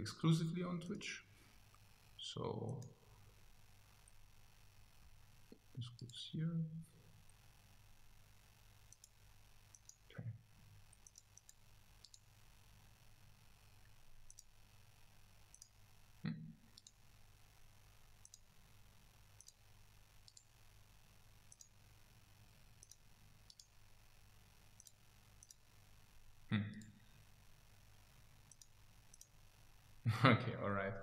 exclusively on Twitch. So this goes here. Okay. Okay, all right.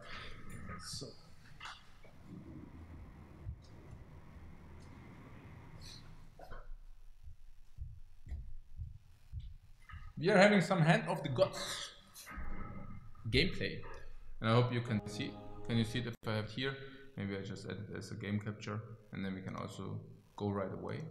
So we are having some Hand of the Gods gameplay, and I hope you can see. Can you see it if I have here? Maybe I just add it as a game capture, and then we can also go right away.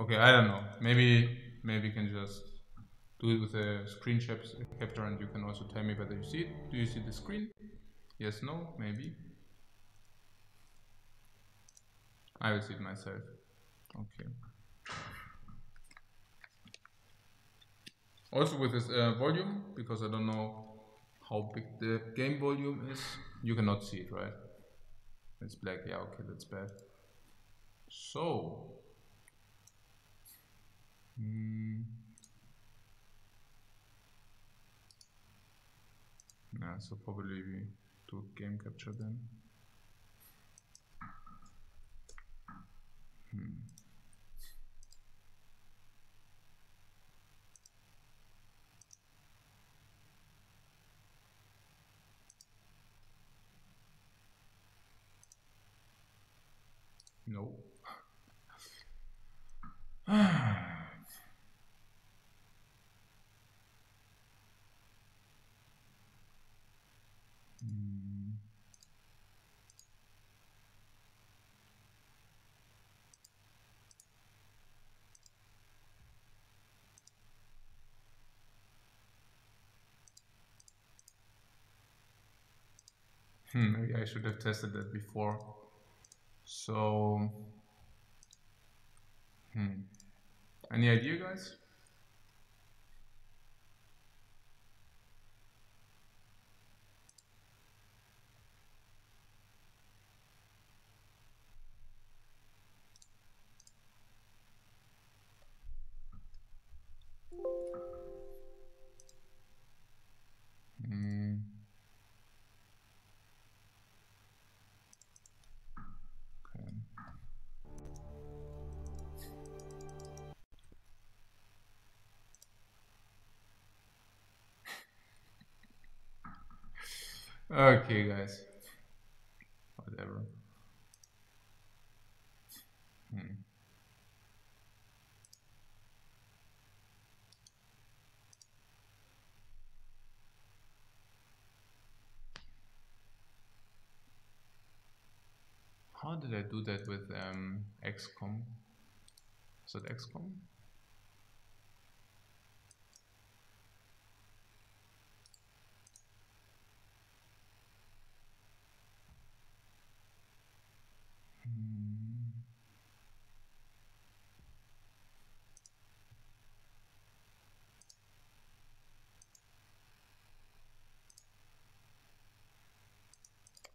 Okay, I don't know. Maybe you can just do it with a screen capture, and you can also tell me whether you see it. Do you see the screen? Yes, no, maybe. I will see it myself. Okay. Also with this volume, because I don't know how big the game volume is, you cannot see it, right? It's black. Yeah, okay, that's bad. So yeah, so probably we do game capture then. No. Maybe I should have tested that before. So, any idea, guys? Okay, guys. Whatever. How did I do that with XCOM? Is that XCOM?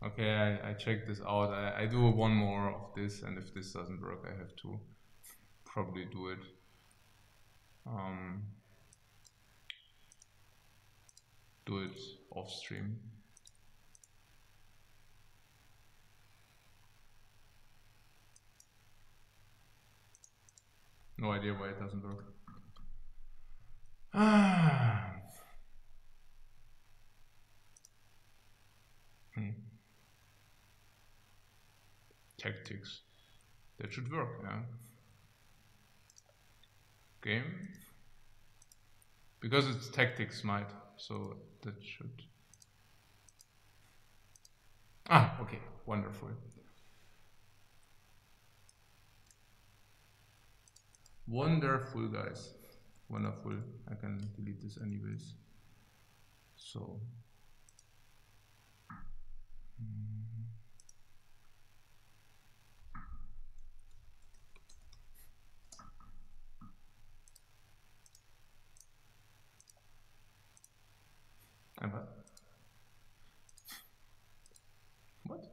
Okay, I checked this out. I do one more of this, and if this doesn't work, I have to probably do it. Do it off stream. No idea why it doesn't work. Tactics. That should work, yeah. Game. Because it's tactics might, so that should Ah, okay, wonderful. Wonderful, guys. Wonderful. I can delete this anyways. So. What?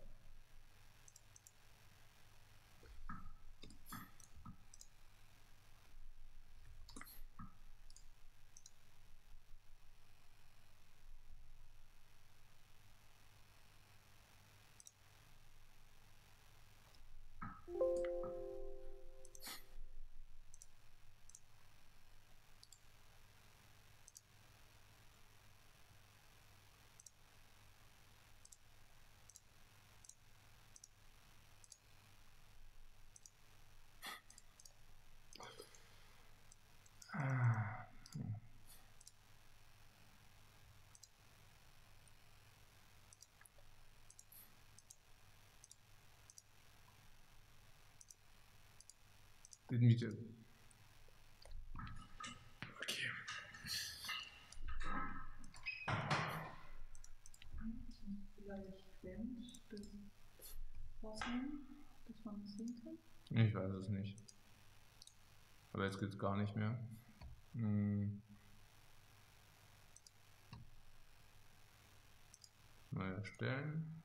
Didn't meet you. Okay. Ich weiß es nicht. Aber jetzt geht's gar nicht mehr. Neu erstellen.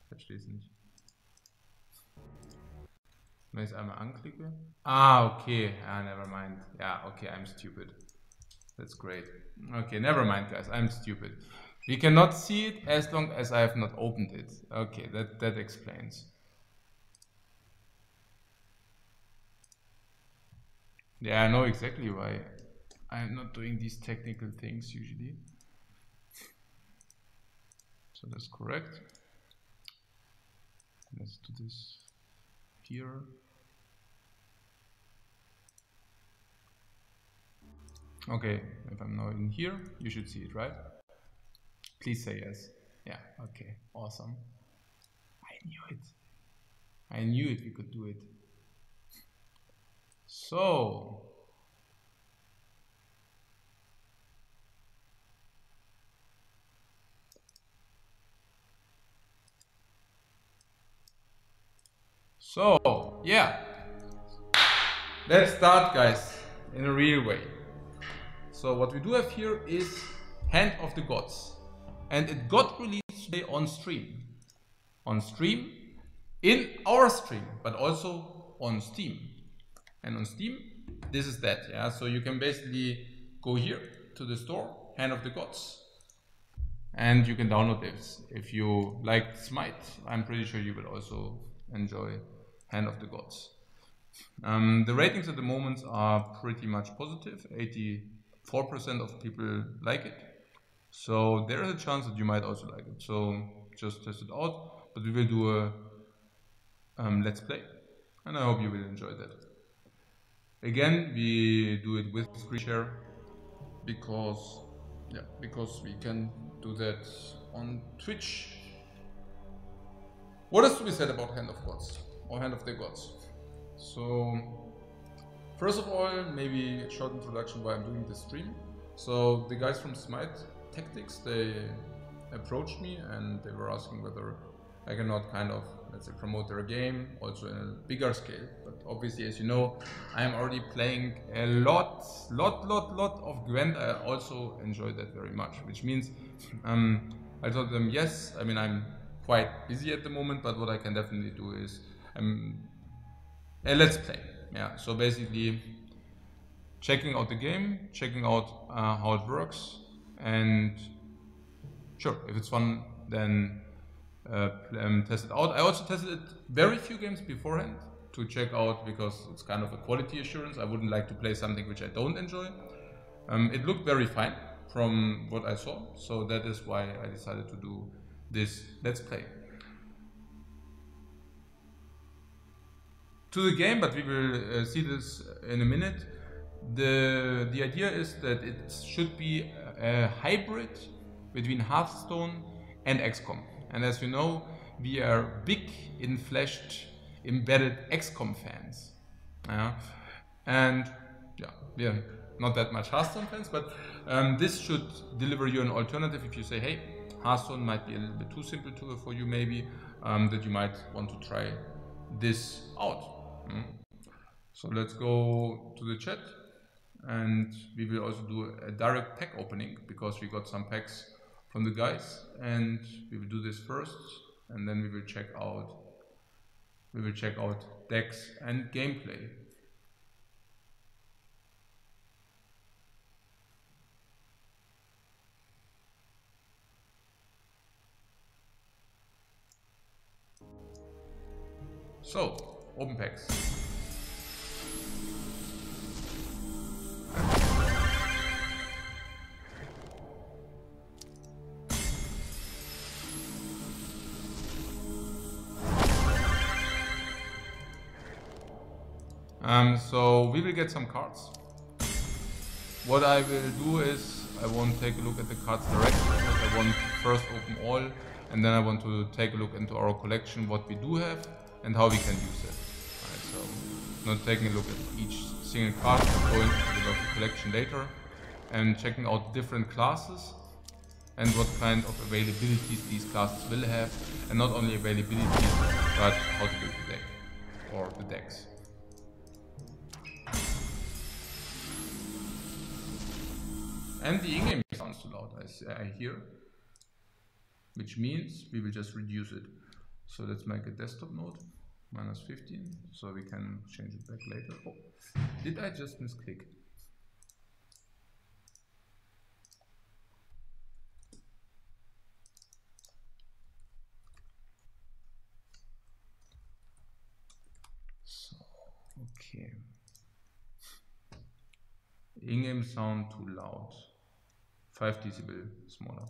Verstehe es nicht. Wenn ich es einmal anklicke. Ah, okay. Ah, never mind. Yeah, okay, I'm stupid. That's great. Okay, never mind, guys. I'm stupid. We cannot see it as long as I have not opened it. Okay, that explains. Yeah, I know exactly why I'm not doing these technical things usually. So that's correct. Let's do this here. Okay, if I'm now in here, you should see it, right? Please say yes. Yeah, okay, awesome. I knew it. I knew it, we could do it. So, yeah. Let's start, guys, in a real way. So what we do have here is Hand of the Gods. And it got released today on stream. On stream, in our stream, but also on Steam. And on Steam, this is that, yeah. So you can basically go here to the store, Hand of the Gods. And you can download this. If you like Smite, I'm pretty sure you will also enjoy Hand of the Gods. The ratings at the moment are pretty much positive. 84% of people like it. So there is a chance that you might also like it. So just test it out. But we will do a let's play. And I hope you will enjoy that. Again, we do it with screen share because we can do that on Twitch. What is to be said about Hand of Gods or Hand of the Gods? So first of all, maybe a short introduction why I'm doing this stream. So the guys from Smite Tactics, they approached me and they were asking whether I cannot kind of, let's say, promote their game also in a bigger scale. But obviously, as you know, I'm already playing a lot of Gwent. I also enjoy that very much, which means I told them, yes, I mean, I'm quite busy at the moment, but what I can definitely do is let's play. Yeah, so basically checking out the game, checking out how it works, and sure, if it's fun, then test it out. I also tested it very few games beforehand to check out because it's kind of a quality assurance. I wouldn't like to play something which I don't enjoy. It looked very fine from what I saw, so that is why I decided to do this let's play. To the game, but we will see this in a minute. The idea is that it should be a hybrid between Hearthstone and XCOM. And as you know, we are big in-fleshed, embedded XCOM fans. And yeah, we are not that much Hearthstone fans, but this should deliver you an alternative if you say, hey, Hearthstone might be a little bit too simple for you maybe, that you might want to try this out. So let's go to the chat. And we will also do a direct pack opening because we got some packs from the guys, and we will do this first, and then we will check out decks and gameplay. So, open packs. So we will get some cards. What I will do is I won't take a look at the cards directly, because I want to first open all, and then I want to take a look into our collection, what we do have and how we can use it. Right, so not taking a look at each single card, but going to the local collection later and checking out different classes and what kind of availabilities these classes will have, and not only availability, but how to build the deck or the decks. And the in-game sounds too loud, I hear, which means we will just reduce it. So let's make a desktop mode, -15, so we can change it back later. Oh, did I just misclick? So, okay. In-game sound too loud. 5 decibel smaller.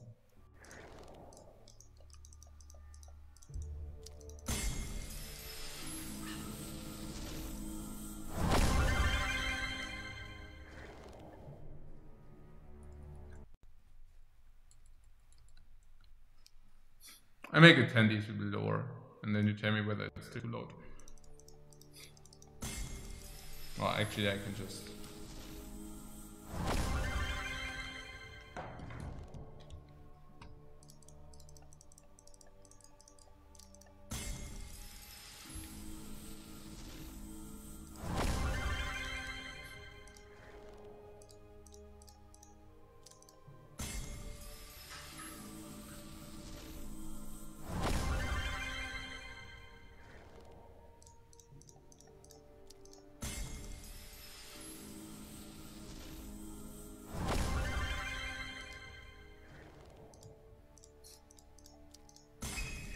I make it 10 decibel lower, and then you tell me whether it's too loud. Well, actually I can just...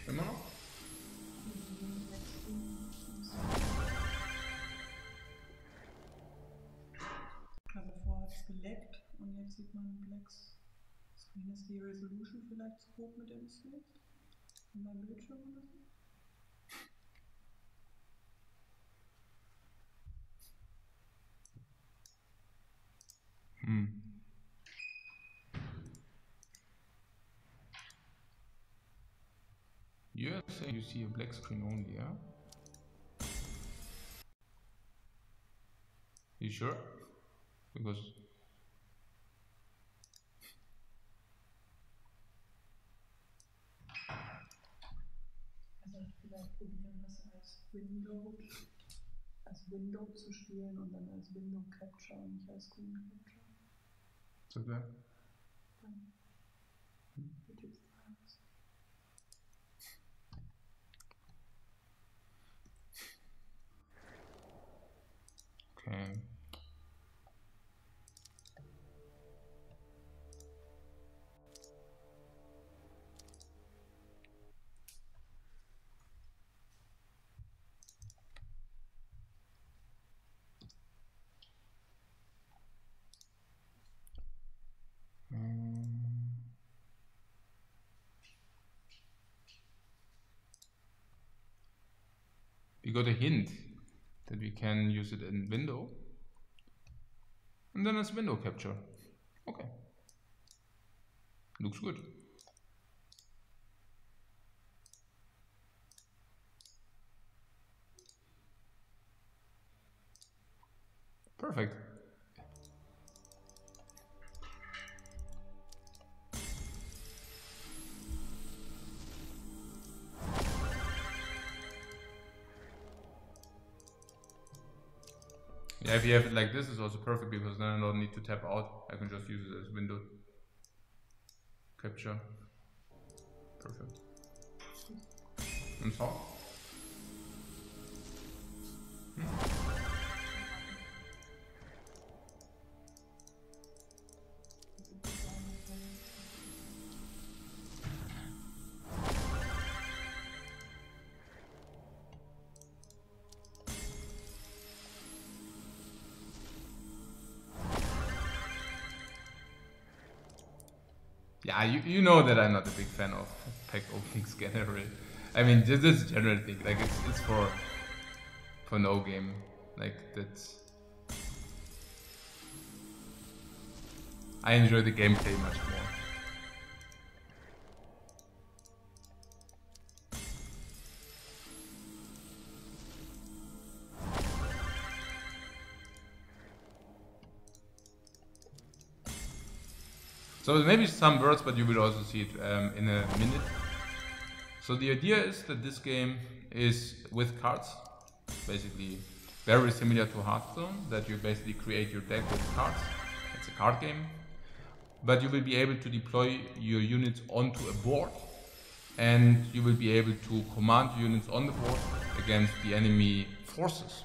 Immer noch? Also vorher hat es geleckt und jetzt sieht man Blacks Screen. Ist die Resolution vielleicht zu hoch mit dem Display? Und beim Bildschirm oder so? You're saying you see a black screen only, yeah? You sure? Because... Also vielleicht probieren das als Window zu spielen und dann als Window Capture und nicht als Screen Capture. Ist okay? Dann wird jetzt alles. Okay. We got a hint that we can use it in window. And then it's window capture. Okay. Looks good. Perfect. Yeah, if you have it like this, it's also perfect because then I don't need to tap out. I can just use it as window capture. Perfect. And so? Yeah, you know that I'm not a big fan of pack openings generally. I mean, this is a general thing. Like it's for no game. Like that's. I enjoy the gameplay much more. So maybe some words, but you will also see it in a minute. So the idea is that this game is with cards, basically very similar to Hearthstone, that you basically create your deck with cards. It's a card game, but you will be able to deploy your units onto a board, and you will be able to command units on the board against the enemy forces.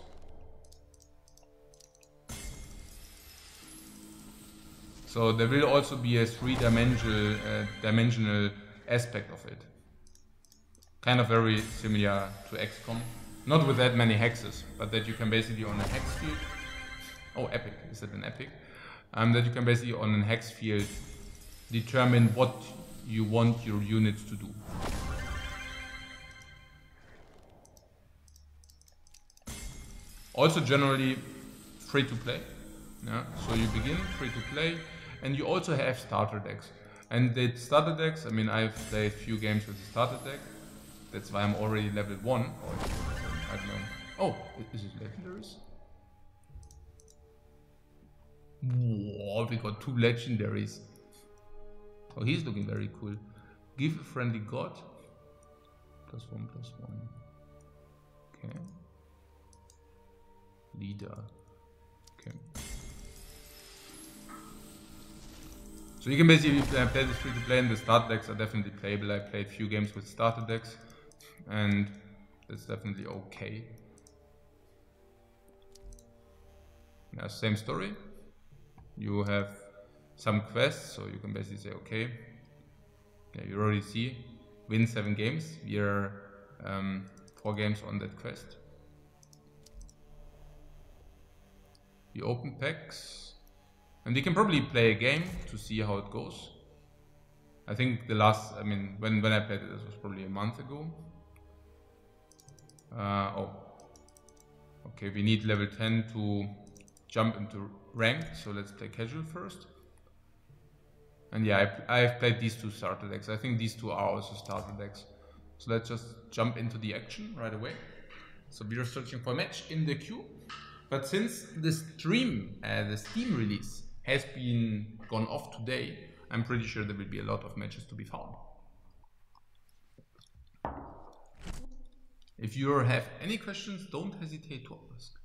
So there will also be a three-dimensional aspect of it. Kind of very similar to XCOM. Not with that many hexes, but that you can basically on a hex field... Oh, epic. Is that an epic? That you can basically on a hex field determine what you want your units to do. Also generally free to play. Yeah? So you begin free to play. And you also have starter decks. And the starter decks, I mean, I've played a few games with the starter deck. That's why I'm already level 1. Or I don't know. Oh, is it legendaries? Whoa, we got 2 legendaries. Oh, he's looking very cool. Give a friendly god. +1/+1. Okay. Leader. Okay. So you can basically play this free to play, and the starter decks are definitely playable. I played a few games with starter decks, and that's definitely okay. Now, same story. You have some quests, so you can basically say, okay, yeah, you already see, win 7 games. We are 4 games on that quest. You open packs. And we can probably play a game to see how it goes. I think the last, I mean, when I played it, this was probably a month ago. Oh. Okay, we need level 10 to jump into ranked, so let's play casual first. And yeah, I've played these 2 starter decks. I think these 2 are also starter decks. So let's just jump into the action right away. So we are searching for a match in the queue. But since the Steam release has been gone off today, I'm pretty sure there will be a lot of matches to be found. If you have any questions, don't hesitate to ask.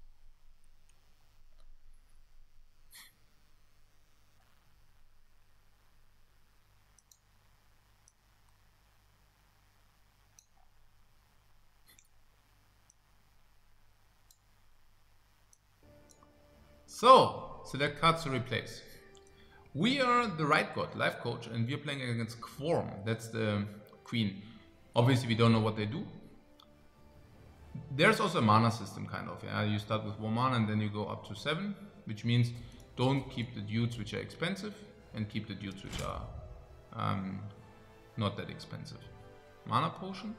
So, select cards to replace. We are the right god, life coach, and we are playing against Quorum. That's the queen. Obviously, we don't know what they do. There's also a mana system, kind of. Yeah, you start with 1 mana and then you go up to 7, which means don't keep the dudes which are expensive and keep the dudes which are not that expensive. Mana potion.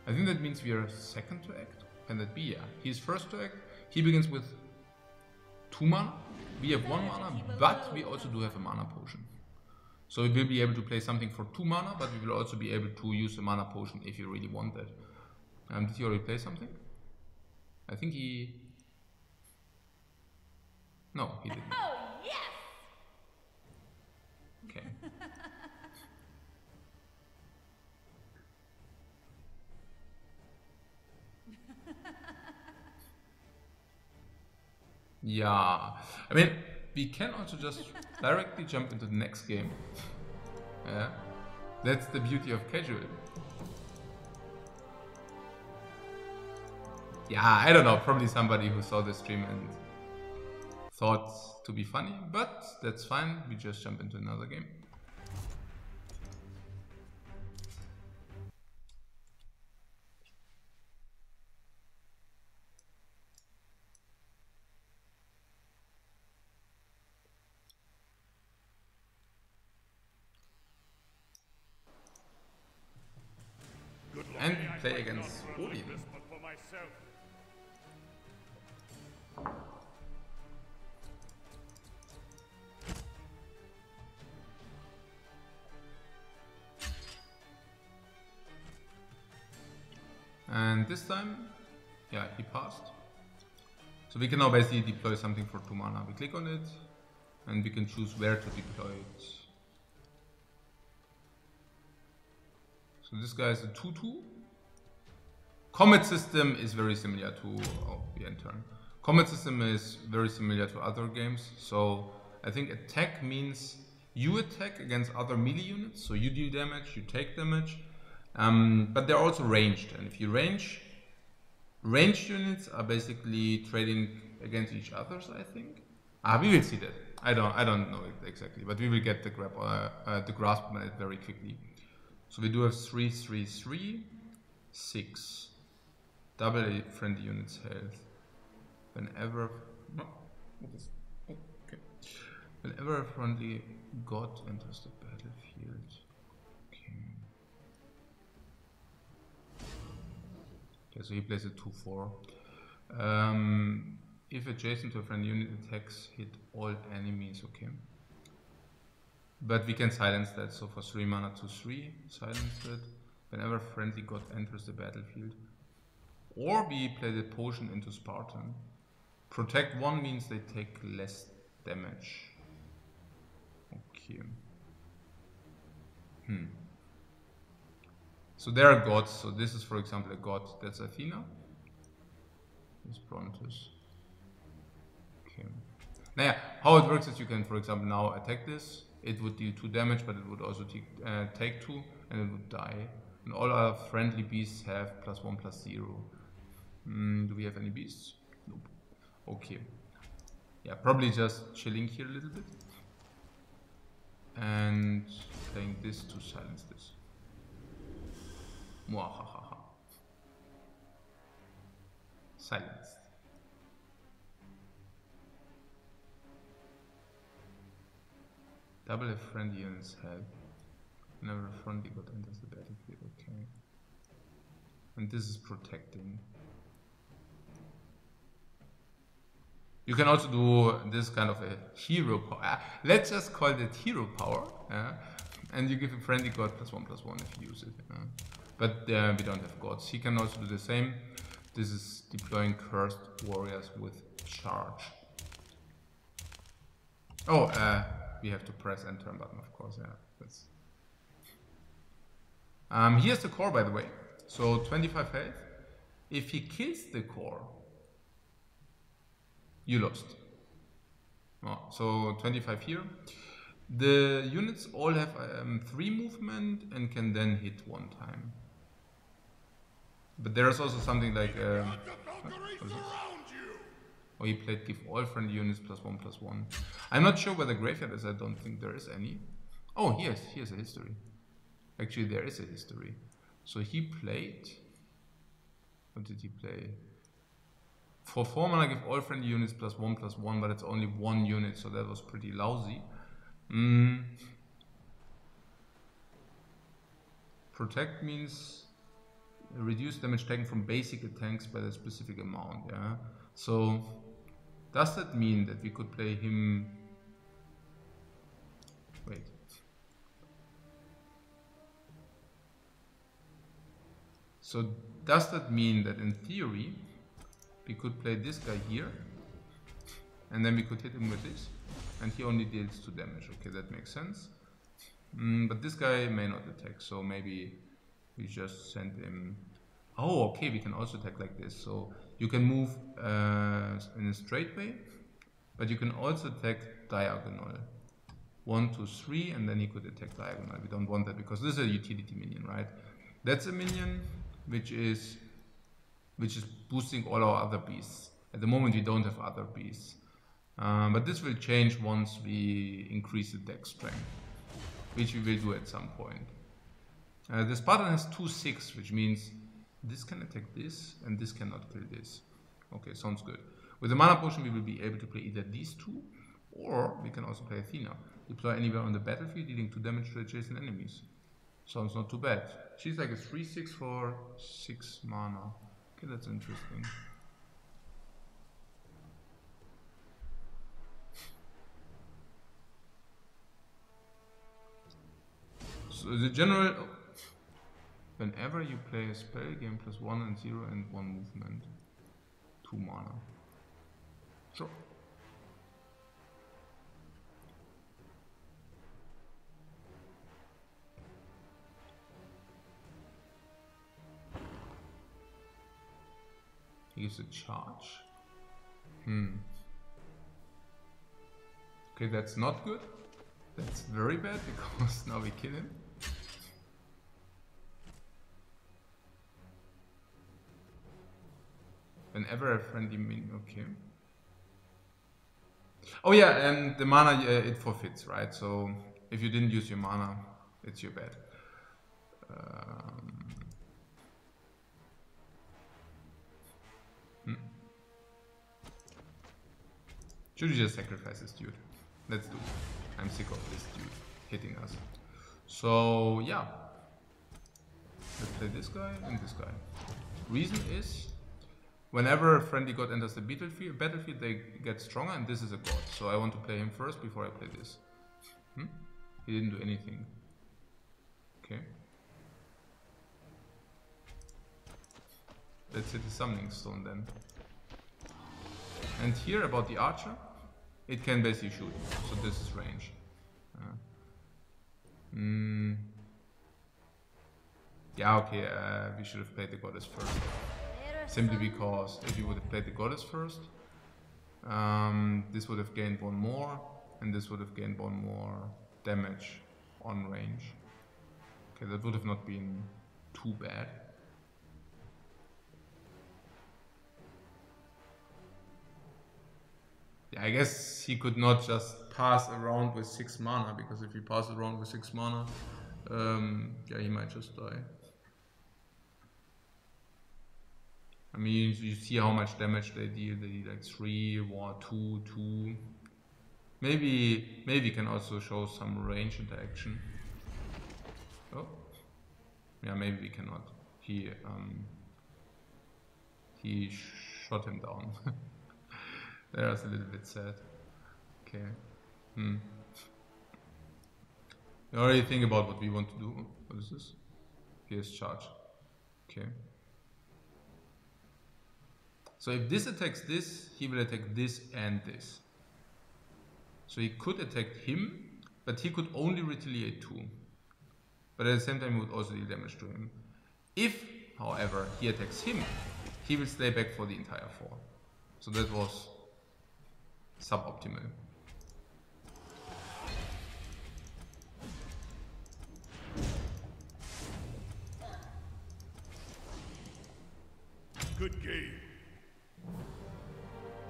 I think that means we are second to act. Can that be? Yeah. He's first to act. He begins with 2 mana. we have 1 mana, but we also do have a mana potion. So we will be able to play something for 2 mana, but we will also be able to use a mana potion if you really want that. Did he already play something? I think he... No, he didn't. Oh, yes! Okay. Yeah, I mean, we can also just directly jump into the next game. Yeah, that's the beauty of casual. Yeah, I don't know, probably somebody who saw the stream and thought to be funny, but that's fine, we just jump into another game. And we play against Odin. And this time, yeah, he passed. So we can now basically deploy something for 2 mana. We click on it, and we can choose where to deploy it. So this guy is a 2/2. Combat system is very similar to... Oh, we end turn. Combat system is very similar to other games. So I think attack means you attack against other melee units. So you deal damage, you take damage. But they're also ranged. And if you ranged units are basically trading against each other, I think. We will see that. I don't know it exactly, but we will get the grasp on it very quickly. So we do have 3/3/3, 6. Double a friendly unit's health. Whenever a friendly god enters the battlefield. Okay, so he plays a 2/4. If adjacent to a friendly unit attacks, hit all enemies, okay. But we can silence that, so for 3 mana 2/3, silence it. Whenever friendly god enters the battlefield. Or we play the potion into Spartan. Protect 1 means they take less damage. Okay. So there are gods, so this is for example a god, that's Athena. This is Brontus. Okay. Now, how it works is you can for example now attack this. It would deal 2 damage, but it would also take 2 and it would die. And all our friendly beasts have +1/+0. Do we have any beasts? Nope. Okay. Yeah, probably just chilling here a little bit. And playing this to silence this. Mwahaha. Silenced. Double a friendly unit's health. Whenever a friendly god enters the battlefield, okay. And this is protecting. You can also do this kind of a hero power. Let's just call it hero power. And you give a friendly god +1/+1 if you use it. But we don't have gods. He can also do the same. This is deploying cursed warriors with charge. Oh, we have to press end turn button, of course. Yeah, that's. Here's the core, by the way. So 25 health. If he kills the core, you lost. Oh, so 25 here. The units all have 3 movement and can then hit 1 time. But there's also something like oh, he played give all friendly units +1/+1. I'm not sure where the graveyard is. I don't think there is any. Oh, here's a history. Actually, there is a history. So he played. What did he play? For 4 mana, give all friendly units +1/+1, but it's only 1 unit, so that was pretty lousy. Protect means reduce damage taken from basic attacks by a specific amount. Yeah. So Does that mean that we could play him? Wait. So does that mean that in theory we could play this guy here and then we could hit him with this and he only deals 2 damage? Okay, that makes sense. But this guy may not attack, so maybe we just send him. Oh, okay, we can also attack like this. So you can move in a straight way, but you can also attack diagonal. 1, 2, 3, and then he could attack diagonal. We don't want that because this is a utility minion, right? That's a minion which is boosting all our other beasts. At the moment we don't have other beasts. But this will change once we increase the dex strength, which we will do at some point. The Spartan has 2/6, which means this can attack this and this cannot kill this. Okay, sounds good. With the mana potion we will be able to play either these two, or we can also play Athena. Deploy anywhere on the battlefield, dealing 2 damage to adjacent enemies. Sounds not too bad. She's like a 3/6 for 6 mana. Okay, that's interesting. So the general, whenever you play a spell, gain +1 and 0 and 1 movement. 2 mana. Sure. He gives a charge. Okay, that's not good. That's very bad because now we kill him. Whenever a friendly minion, okay. Oh yeah, and the mana it forfeits, right? So if you didn't use your mana, it's your bad. Should we just sacrifice this dude? Let's do it. I'm sick of this dude hitting us. So yeah, let's play this guy and this guy. Reason is, whenever a friendly god enters the battlefield, they get stronger, and this is a god. So I want to play him first before I play this. He didn't do anything. Okay. Let's hit the summoning stone then. And here about the archer, it can basically shoot. So this is range. Yeah, okay, we should have played the goddess first. Simply because if you would have played the goddess first, this would have gained 1 more, and this would have gained 1 more damage on range. Okay, that would have not been too bad. Yeah, I guess he could not just pass around with 6 mana, because if he passes around with 6 mana, yeah, he might just die. I mean, you see how much damage they deal. They deal like 3, 1, 2, 2. Maybe we can also show some range interaction. Oh, yeah, maybe we cannot. He shot him down. That was a little bit sad. Okay. You already think about what we want to do. What is this? Here's charge. Okay. So if this attacks this, he will attack this and this. So he could attack him, but he could only retaliate 2. But at the same time he would also deal damage to him. If, however, he attacks him, he will stay back for the entire 4. So that was suboptimal. Good game.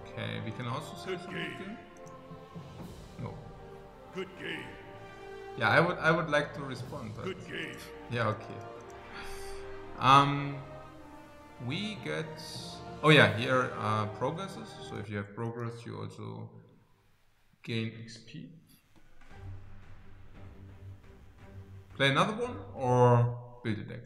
Okay, we can also say some good game. No. Good game. Yeah, I would like to respond, but good game. Yeah, okay. We get, oh yeah, here are progresses. So if you have progress, you also gain XP. Play another one or build a deck?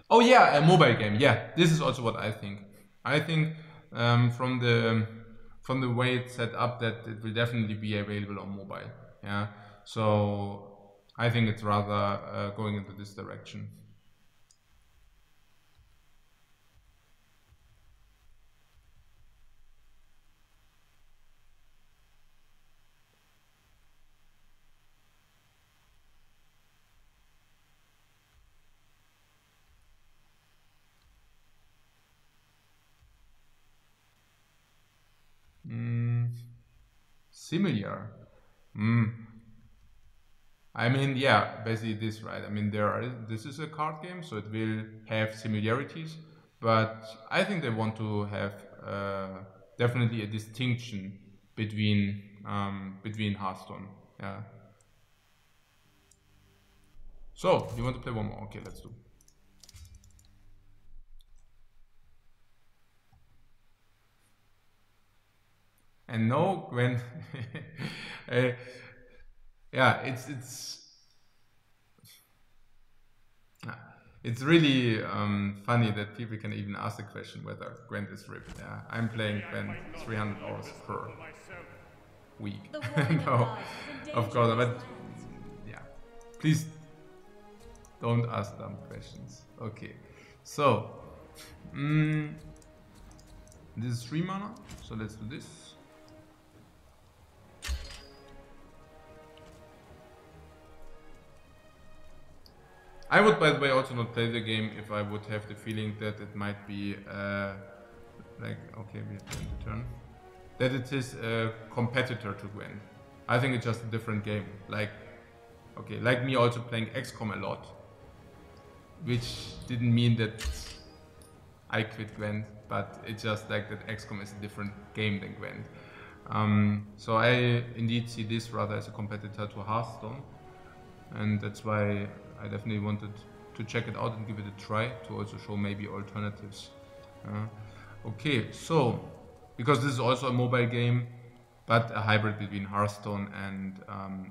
Oh yeah, a mobile game. Yeah, this is also what I think. I think from the way it's set up that it will definitely be available on mobile. Yeah, so I think it's rather going into this direction. Similar. I mean, yeah, basically this, right? I mean, this is a card game, so it will have similarities, but I think they want to have definitely a distinction between Hearthstone. Yeah. So, you want to play one more? Okay, let's do. And no, Gwen. Yeah, it's really funny that people can even ask the question whether Gwent is ripped. Yeah, I'm playing Gwent 300 hours per week. No, of course, but yeah, please don't ask dumb questions. Okay, so this is 3 mana, so let's do this. I would, by the way, also not play the game if I would have the feeling that it might be like, okay, we have to end the turn, that it is a competitor to Gwent. I think it's just a different game. Like, okay, like me also playing XCOM a lot, which didn't mean that I quit Gwent, but it's just like that XCOM is a different game than Gwent. So I indeed see this rather as a competitor to Hearthstone, and that's why I definitely wanted to check it out and give it a try to also show maybe alternatives. Okay, so because this is also a mobile game, but a hybrid between Hearthstone and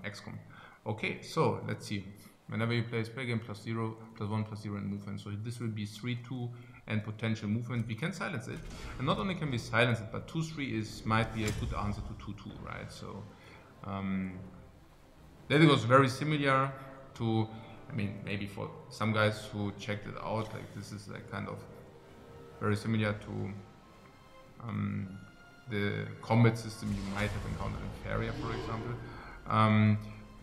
XCOM. Okay, so let's see. Whenever you play a spell game, +0, +1, +0 in movement. So this will be 3-2 and potential movement. We can silence it, and not only can we silence it, but 2-3 might be a good answer to 2-2, right? So that was very similar to, I mean, maybe for some guys who checked it out, like this is like kind of very similar to the combat system you might have encountered in Faria, for example.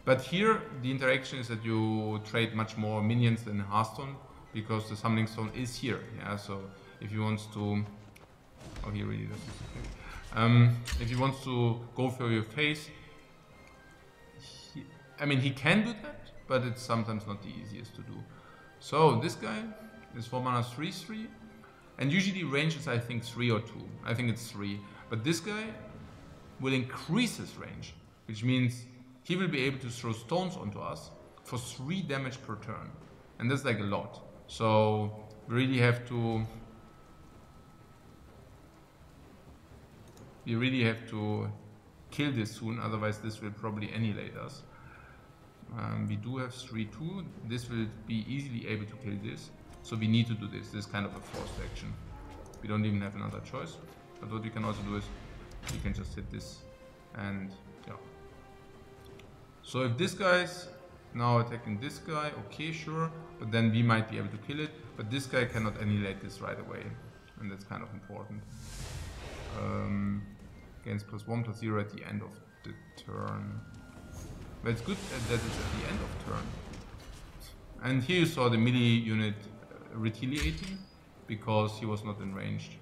But here the interaction is that you trade much more minions than in Hearthstone, because the summoning stone is here. Yeah, so if he wants to, oh, he really doesn't. If he wants to go for your face, I mean, he can do that, but it's sometimes not the easiest to do. So this guy is 4 mana 3/3, and usually range is, I think, 3 or 2. I think it's 3. But this guy will increase his range, which means he will be able to throw stones onto us for 3 damage per turn. And that's like a lot. So we really have to kill this soon, otherwise this will probably annihilate us. We do have 3-2. This will be easily able to kill this. So we need to do this. This is kind of a forced action. We don't even have another choice. But what we can also do is we can just hit this, and yeah. So if this guy's now attacking this guy, okay, sure, but then we might be able to kill it. But this guy cannot annihilate this right away, and that's kind of important. Against +1, +0 at the end of the turn. But it's good that it's at the end of turn. And here you saw the melee unit retaliating because he was not in range.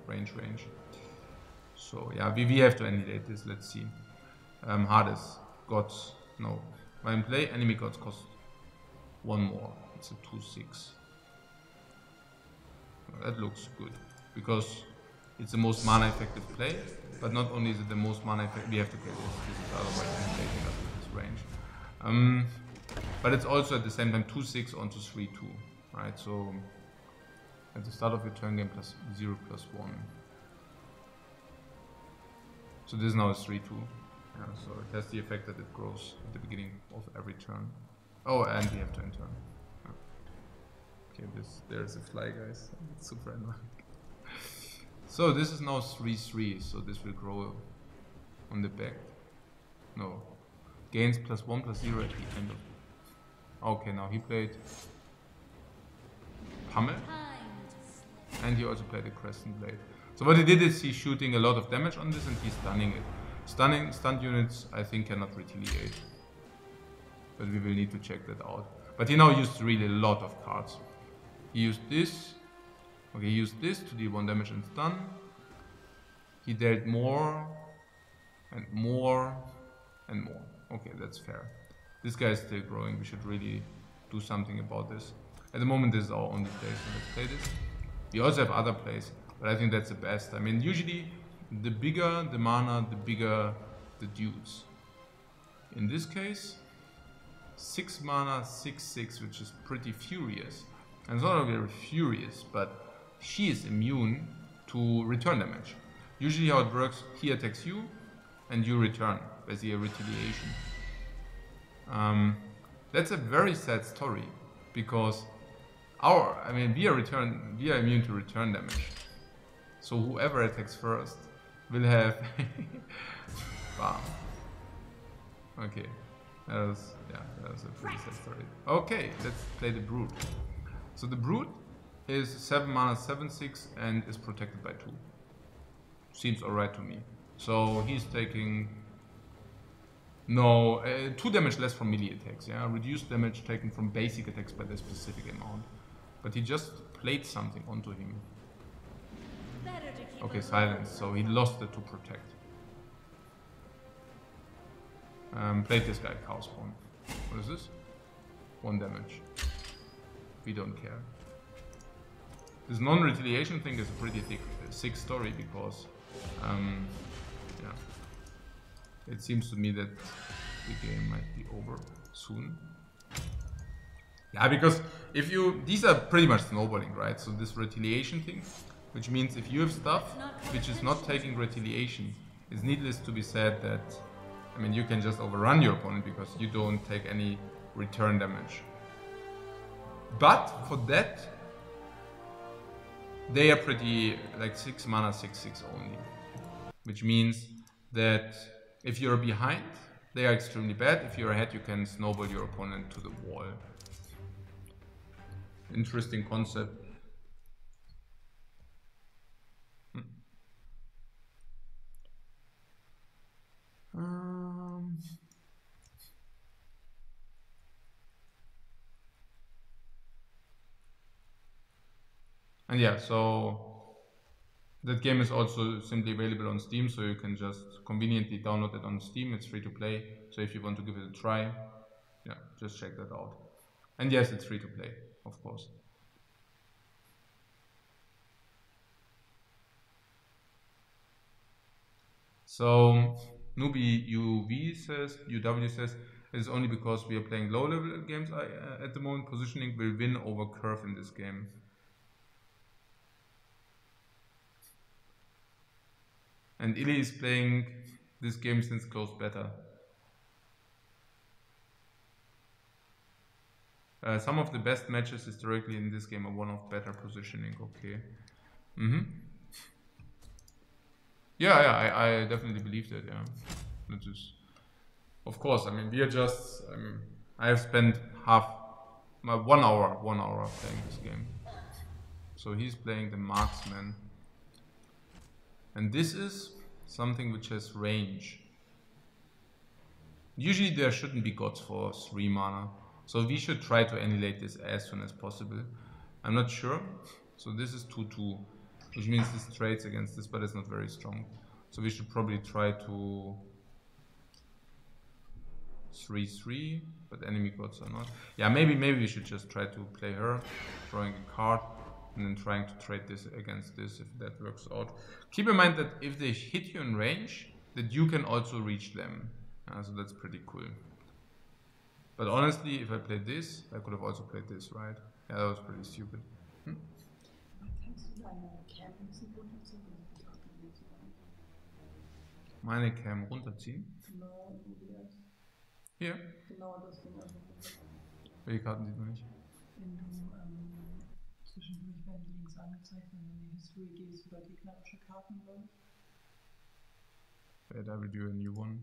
Range. So yeah, we have to annihilate this. Let's see. Hardest gods, no. When play, enemy gods cost 1 more. It's a 2/6. That looks good because it's the most mana effective play. But not only is it the most mana effective, we have to kill this. This is otherwise annihilating us with this range. But it's also at the same time 2/6 onto 3/2, right? So at the start of your turn game +0 +1. So this now is 3/2. Yeah, so it has the effect that it grows at the beginning of every turn. Oh, and we have to enter. Okay, there's a fly, guys. It's super annoying. So this is now 3-3, so this will grow on the back. No. Gains +1/+0 at the end of... Okay, now he played Pummel. And he also played a Crescent Blade. So what he did is he's shooting a lot of damage on this and he's stunning it. Stunned units, I think, cannot retaliate. But we will need to check that out. But he now used really a lot of cards. He used this. Okay, he used this to deal 1 damage and stun. He dealt more and more and more. Okay, that's fair. This guy is still growing. We should really do something about this. At the moment, this is our only play, so let's play this. We also have other plays, but I think that's the best. I mean, usually, the bigger the mana, the bigger the dudes. In this case, 6 mana, 6/6, which is pretty furious. And it's not very furious, but she is immune to return damage. Usually how it works, he attacks you, and you return, basically a retaliation. That's a very sad story, because we are immune to return damage. So whoever attacks first will have bam. Okay. That was a pretty sad story. Okay, let's play the Brute. So the Brute is 7 mana, 7/6 and is protected by 2. Seems alright to me. So he's taking 2 damage less from melee attacks, yeah? Reduced damage taken from basic attacks by the specific amount. But he just played something onto him. Okay, silence, so he lost it to protect. Played this guy, Cow Spawn. What is this? 1 damage. We don't care. This non-retaliation thing is a pretty sick story because it seems to me that the game might be over soon. Yeah, because these are pretty much snowballing, right? So this retaliation thing, which means if you have stuff which is not taking retaliation, it's needless to be said that, I mean, you can just overrun your opponent because you don't take any return damage. But for that, they are pretty, like 6 mana, 6/6 only. Which means that if you're behind, they are extremely bad. If you're ahead, you can snowball your opponent to the wall. Interesting concept. And yeah, so that game is also simply available on Steam, so you can just conveniently download it on Steam. It's free to play, so if you want to give it a try, yeah, just check that out. And yes, it's free to play, of course. So Newbie UW says, it's only because we are playing low level games at the moment. Positioning will win over curve in this game. And Illy is playing this game since closed beta. Some of the best matches historically in this game are one of better positioning. Okay. Yeah, I definitely believe that. Yeah, that is, of course. I mean, we are just. I have spent 1 hour playing this game. So he's playing the marksman. And this is something which has range. Usually there shouldn't be gods for 3 mana. So we should try to annihilate this as soon as possible. I'm not sure. So this is 2/2. Which means this trades against this, but it's not very strong. So we should probably try to 3/3, but enemy gods are not. Yeah, maybe we should just try to play her, drawing a card, and then trying to trade this against this if that works out. Keep in mind that if they hit you in range, that you can also reach them. So that's pretty cool. But honestly, if I played this, I could have also played this, right? Yeah, that was pretty stupid. Meine Cam runterziehen? Genau, OBS. Hier? Genau, das Ding einfach. Welche Karten sieht man nicht? Wenn du angezeigt, wenn du in die History gehst über gegnerische Karten, glaube ich. Wait, I will do a new one.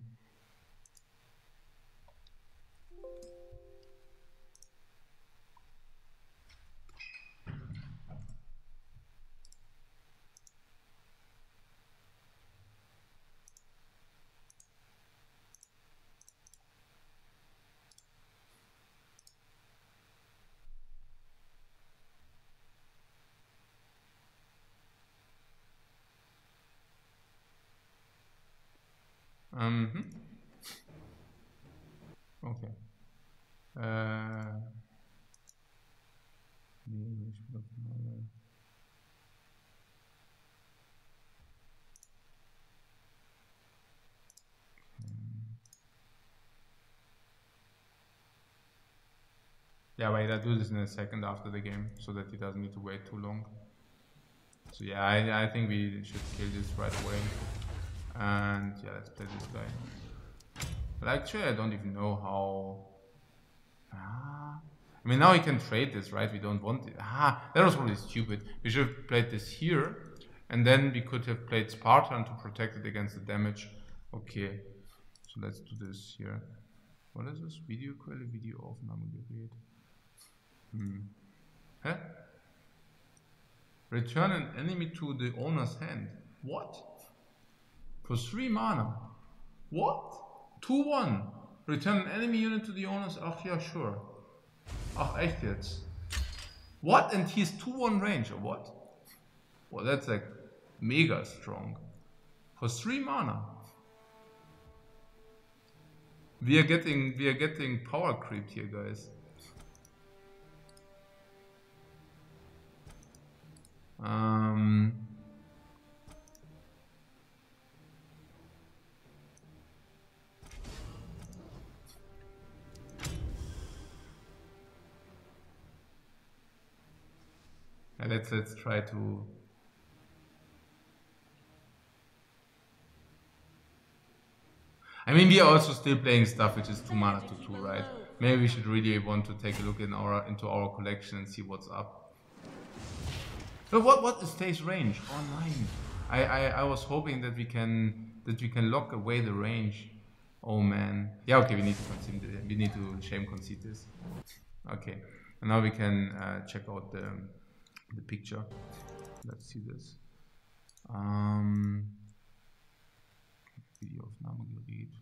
Okay. Nee, ich bin auf mal. Yeah, wait, I'll do this in a second after the game so that he doesn't need to wait too long. So yeah, I think we should kill this right away. And yeah, let's play this guy. But actually I don't even know how... I mean, now he can trade this, right? We don't want it. That was really stupid. We should have played this here. And then we could have played Spartan to protect it against the damage. Okay, so let's do this here. What is this? Video quality, video Aufnahme Gerät. Huh? Return an enemy to the owner's hand. What? For 3 mana. What? 2-1. Return an enemy unit to the owner's. Ach ja, sure. Ach, echt jetzt? What? And he's 2-1 range or what? Well, that's like mega strong. For 3 mana. We are getting power creeped here, guys. Let's try to. I mean, we are also still playing stuff which is 2 mana to 2, right? Maybe we should really want to take a look in into our collection and see what's up. But what is Stays range? Oh, 9. I was hoping that we can lock away the range. Oh man. Yeah, okay, we need to shame concede this. Okay, and now we can check out the picture. Let's see this. Videoaufnahme Gerät.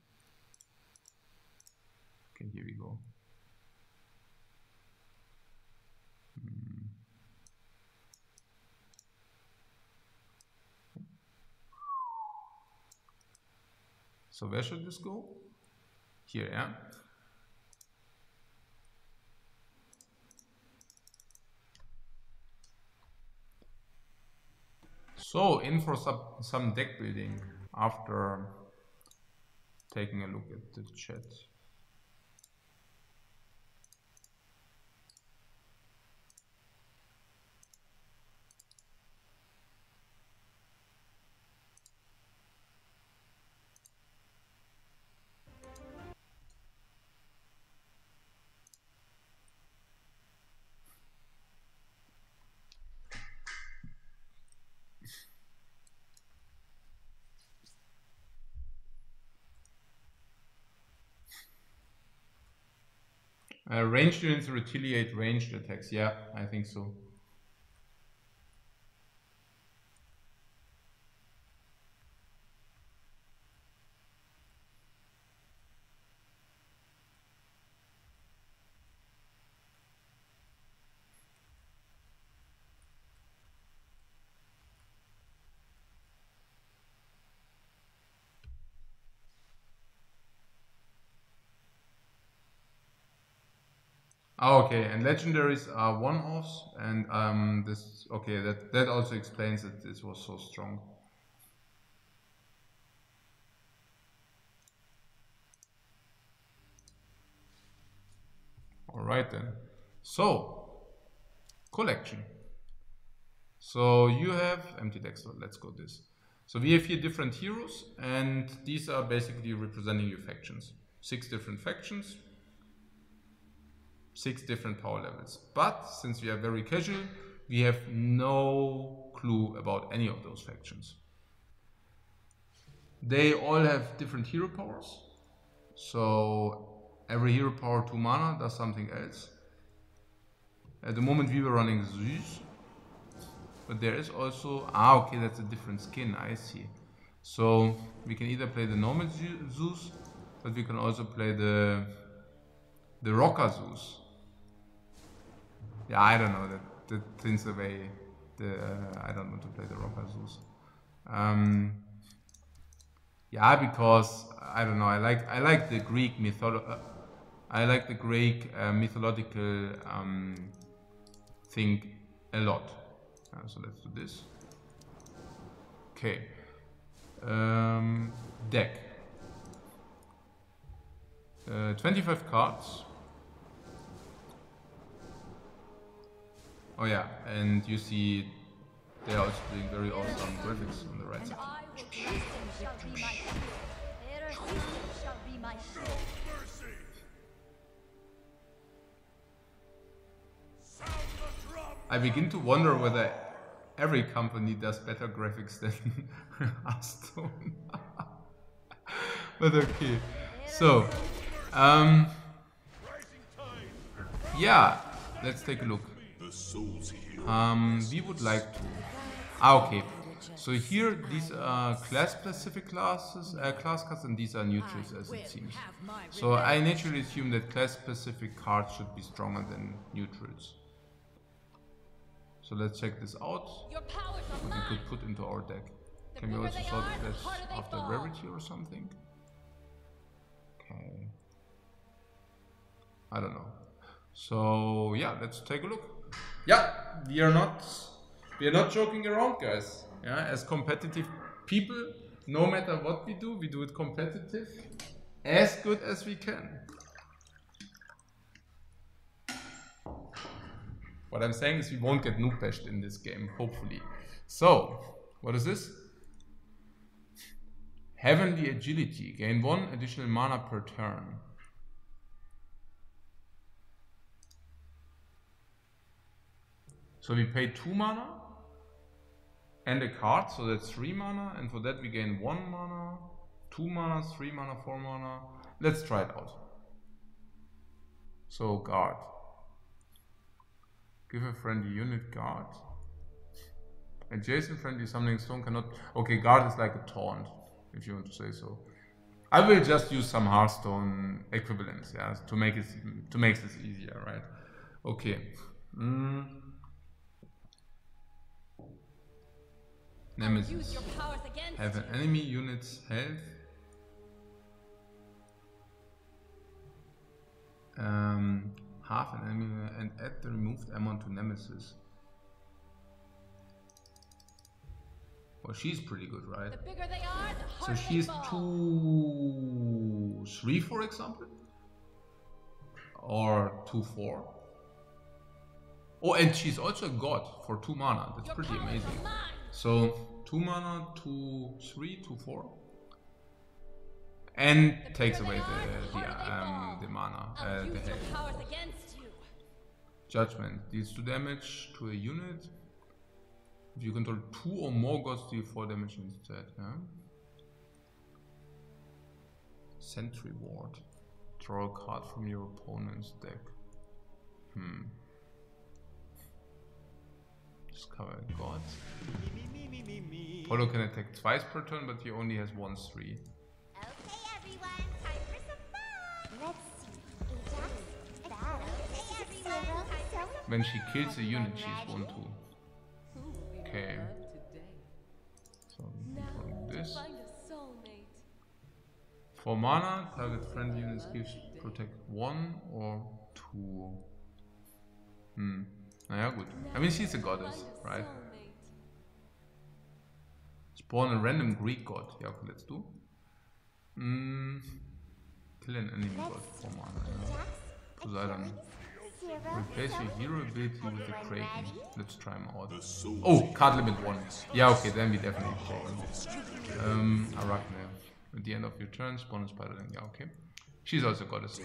Okay, here we go. So where should this go? Here, yeah. So in for some deck building after taking a look at the chat. Ranged units retaliate ranged attacks. Yeah, I think so. Oh, okay, and legendaries are one-offs, and this, okay, that also explains that this was so strong. All right then. So, collection. So you have empty decks. So let's go this. So we have here different heroes, and these are basically representing your factions. 6 different factions. 6 different power levels. But since we are very casual, we have no clue about any of those factions. They all have different hero powers. So every hero power 2 mana does something else. At the moment we were running Zeus. But there is also... Ah, okay, that's a different skin, I see. So we can either play the normal Zeus, but we can also play the Rocker Zeus. Yeah, I don't know, that things away. I don't want to play the Rocker Zeus. Yeah, because I don't know. I like the Greek mythological thing a lot. So let's do this. Okay. Deck. 25 cards. Oh yeah, and you see they are also doing very awesome graphics on the right side. I begin to wonder whether every company does better graphics than Hearthstone. But okay, so yeah, let's take a look. We would like to. Okay. So here these are class-specific class cards, and these are neutrals, as it seems. So I naturally assume that class-specific cards should be stronger than neutrals. So let's check this out. What we could put into our deck. Can we also sort this after rarity or something? Okay. I don't know. So yeah, let's take a look. Yeah, we are not joking around, guys. Yeah, as competitive people, no matter what we do it competitive as good as we can. What I'm saying is we won't get noob bashed in this game, hopefully. So, what is this? Heavenly Agility. Gain 1 additional mana per turn. So we pay 2 mana and a card, so that's 3 mana, and for that we gain 1 mana, 2 mana, 3 mana, 4 mana. Let's try it out. So guard. Give a friendly unit guard. Adjacent friendly summoning stone cannot... Okay, guard is like a taunt, if you want to say so. I will just use some Hearthstone equivalents, yeah, to make this easier, right? Okay. Nemesis. Have an enemy unit's health. Half an enemy and add the removed amount to Nemesis. Well, she's pretty good, right? So she's 2/3, for example, or 2/4. Oh, and she's also a god for 2 mana. That's pretty amazing. So 2 mana, 2/3, 2/4, and takes away the mana, the health. Judgment deals 2 damage to a unit. If you control 2 or more gods, deal 4 damage instead. Yeah? Sentry Ward. Draw a card from your opponent's deck. Discover gods. Polo can attack twice per turn, but he only has 1/3. Okay, everyone, time for some fun. Let's see. When she kills a unit, she's 1/2. Okay. So we control this. For mana, target friendly units gives protect 1 or 2. Naja, gut. I mean, she's a goddess, right? Spawn a random Greek god. Yeah, okay, let's do. Kill an enemy god for mana. Yeah. Poseidon. Replace your hero ability with a Kraken. Let's try him out. Oh, card limit 1. Yeah, okay, then we definitely take him. Arachne. At the end of your turn, spawn a spiderling. Yeah, okay. She's also a goddess.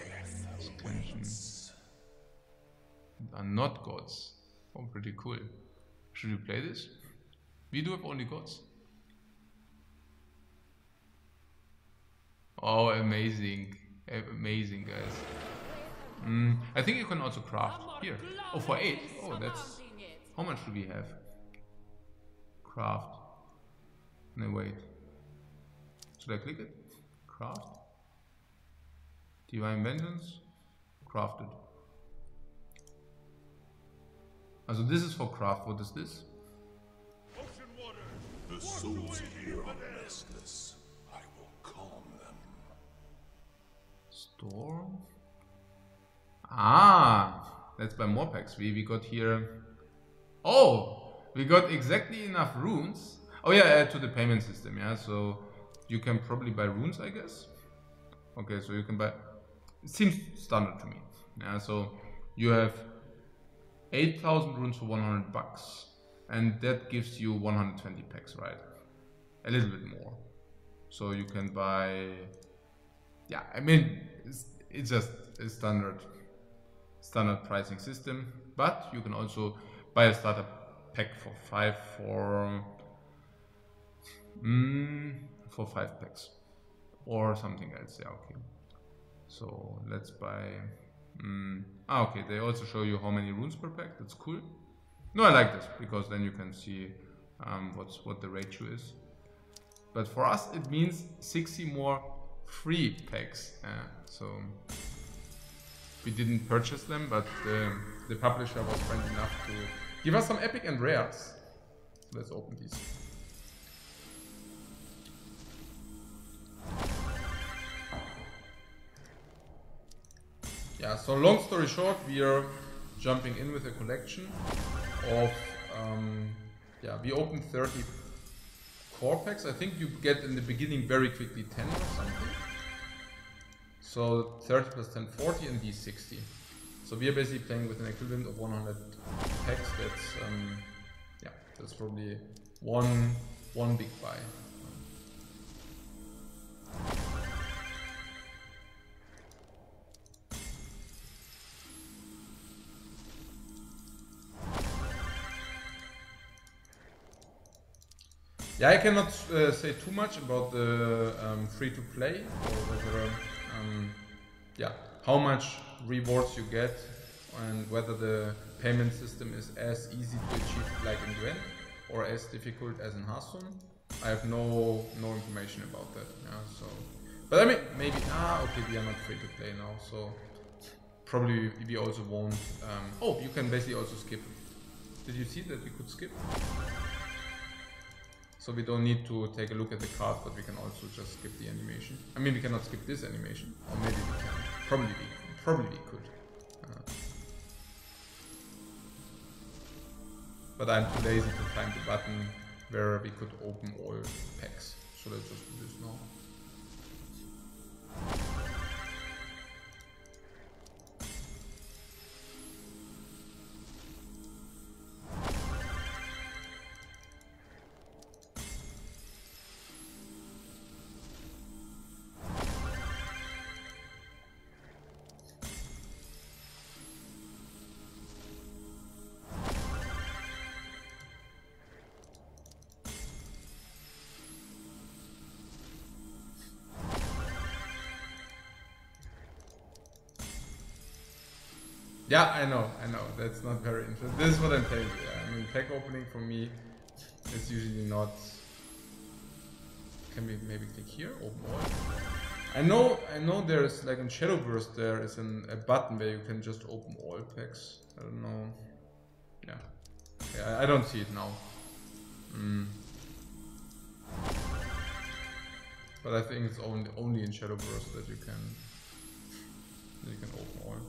Are not gods. Oh, pretty cool. Should we play this? We do have only gods. Oh, amazing. Amazing, guys. I think you can also craft here. Oh, for 8. Oh, that's... How much do we have? Craft. No, wait. Should I click it? Craft. Divine Vengeance. Crafted. Also, this is for craft. What is this? The souls here are restless. I will calm them. Store. Ah, let's buy more packs. We got here. Oh, we got exactly enough runes. Oh yeah, add to the payment system. Yeah, so you can probably buy runes, I guess. Okay, so you can buy. It seems standard to me. Yeah, so you have 8,000 runes for 100 bucks, and that gives you 120 packs, right? A little bit more. So you can buy. Yeah, I mean it's just a standard pricing system, but you can also buy a starter pack for 5 for 5 packs or something else. Yeah, okay. So let's buy. Okay, they also show you how many runes per pack. That's cool. No, I like this because then you can see what the ratio is. But for us, it means 60 more free packs. So we didn't purchase them, but the publisher was kind enough to give us some epic and rares. So let's open these. Yeah, so long story short, we are jumping in with a collection of, we opened 30 core packs. I think you get in the beginning very quickly 10 or something. So 30 plus 10, 40, and these 60. So we are basically playing with an equivalent of 100 packs. That's, that's probably one big buy. Yeah, I cannot say too much about the free-to-play, or whether, how much rewards you get, and whether the payment system is as easy to achieve like in Gwent, or as difficult as in Hearthstone. I have no information about that. Yeah, so, but I mean, maybe okay, we are not free-to-play now, so probably we also won't. Oh, you can basically also skip. Did you see that we could skip? So we don't need to take a look at the card, but we can also just skip the animation. I mean, we cannot skip this animation, or maybe we can. Probably we could. But I'm too lazy to find the button where we could open all packs. So let's just do this now. Yeah, I know, that's not very interesting. This is what I'm telling you. I mean, pack opening for me is usually not... Can we maybe click here, open all? I know there's, like in Shadowverse, there is a button where you can just open all packs. I don't know. Yeah, I don't see it now. But I think it's only in Shadowverse that you can open all.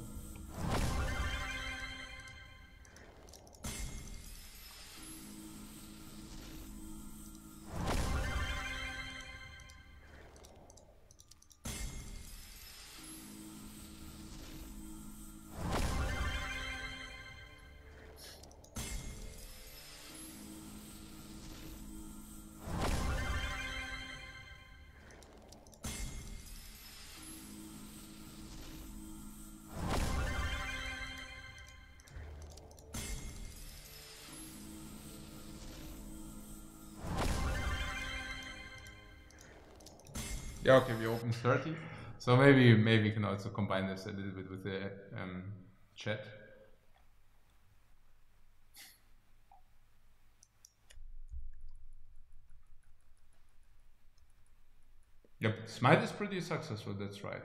Yeah, okay, we open 30. So maybe we can also combine this a little bit with the chat. Yep, Smite is pretty successful, that's right.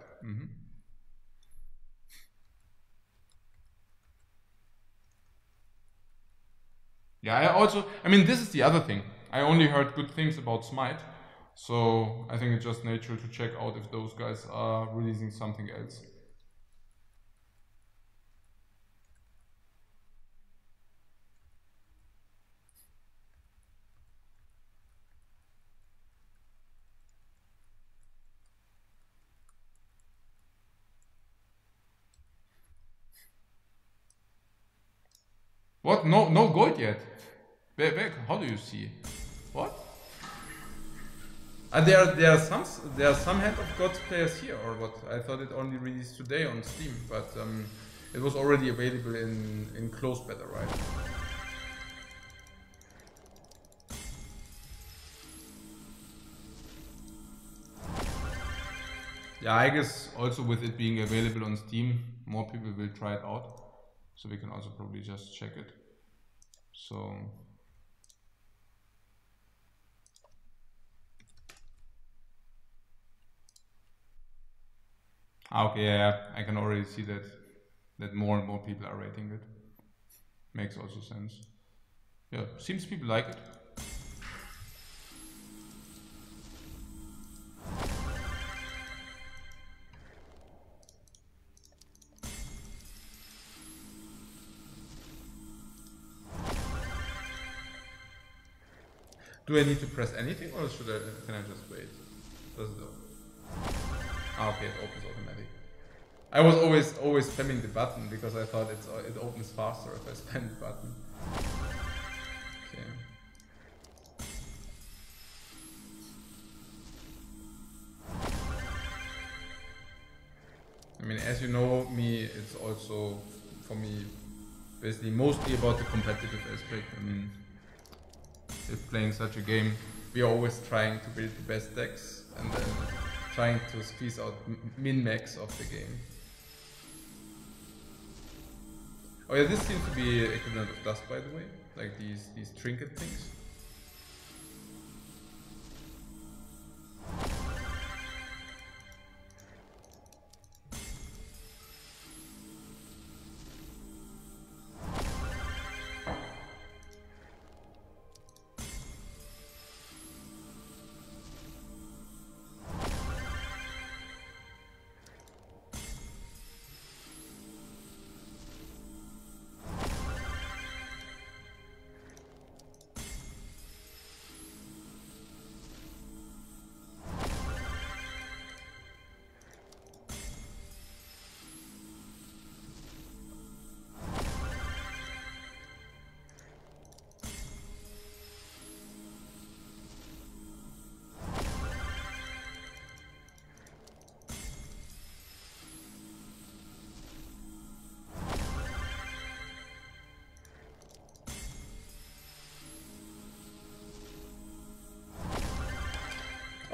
Yeah, I mean, this is the other thing. I only heard good things about Smite, so I think it's just natural to check out if those guys are releasing something else. What? No gold yet? Where, how do you see? What? There are some Hand of Gods players here, or what? I thought it only released today on Steam, but it was already available in closed beta, right? Yeah, I guess also with it being available on Steam, more people will try it out. So we can also probably just check it. So okay, yeah, I can already see that more and more people are rating it. Makes also sense. Yeah, seems people like it. Do I need to press anything, or can I just wait? Does it open? Okay, it opens automatic. I was always spamming the button because I thought it opens faster if I spam the button. Okay. I mean, as you know me, it's also for me basically mostly about the competitive aspect. I mean, if playing such a game, we are always trying to build the best decks and then trying to squeeze out min-max of the game. Oh yeah, this seems to be equivalent of dust, by the way, like these trinket things.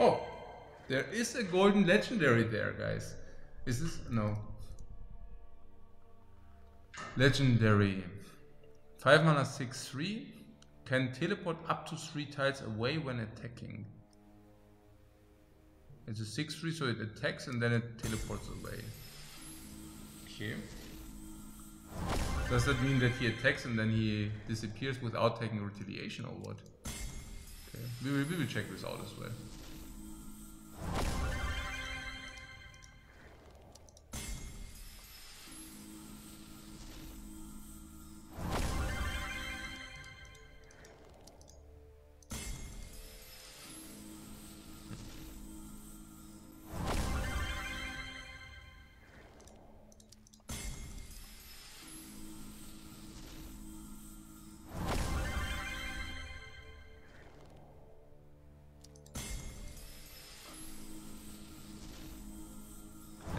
Oh, there is a golden legendary there, guys. Is this? No. Legendary. 5 mana 6/3. Can teleport up to 3 tiles away when attacking. It's a 6/3, so it attacks and then it teleports away. Okay. Does that mean that he attacks and then he disappears without taking retaliation or what? Okay. We will check this out as well.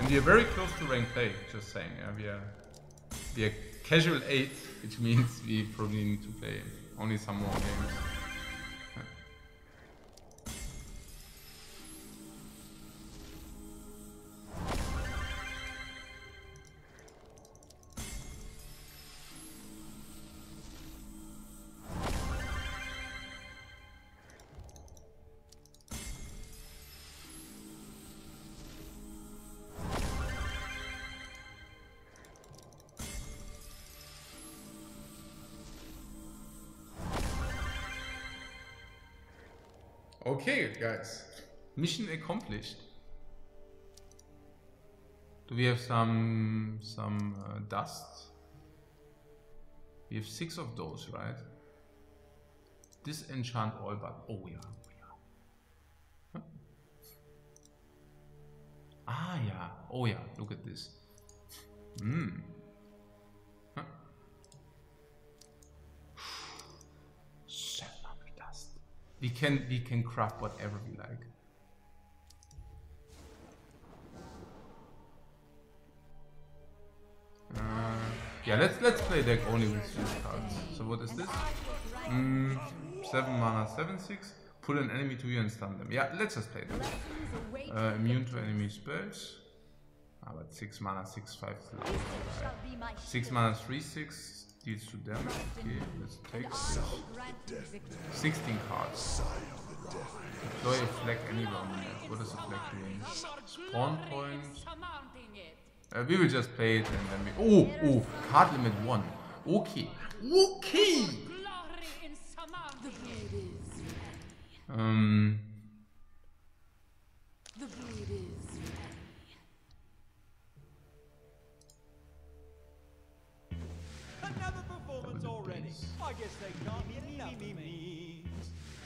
We are very close to rank play, just saying. Yeah, we are casual 8, which means we probably need to play only some more games. Okay, guys. Mission accomplished. Do we have some dust? We have 6 of those, right? Disenchant all but... Oh yeah. Huh? Ah yeah. Oh yeah, look at this. Huh? 700 dust. We can craft whatever we like. Yeah, let's play deck only with 3 cards. So what is this? 7 mana, 7/6. Put an enemy to you and stun them. Yeah, let's just play that. Immune to enemy spells. Ah, but 6 mana, 6/5. 6 mana, 3/6 deals to damage. Okay, let's take this. 16 cards. Deploy a flag anywhere on the map. What is the flag doing? Spawn point. We will just play it and then we... Oh, card limit 1. Okay. Okay! Another performance already. I guess they can't get enough of me.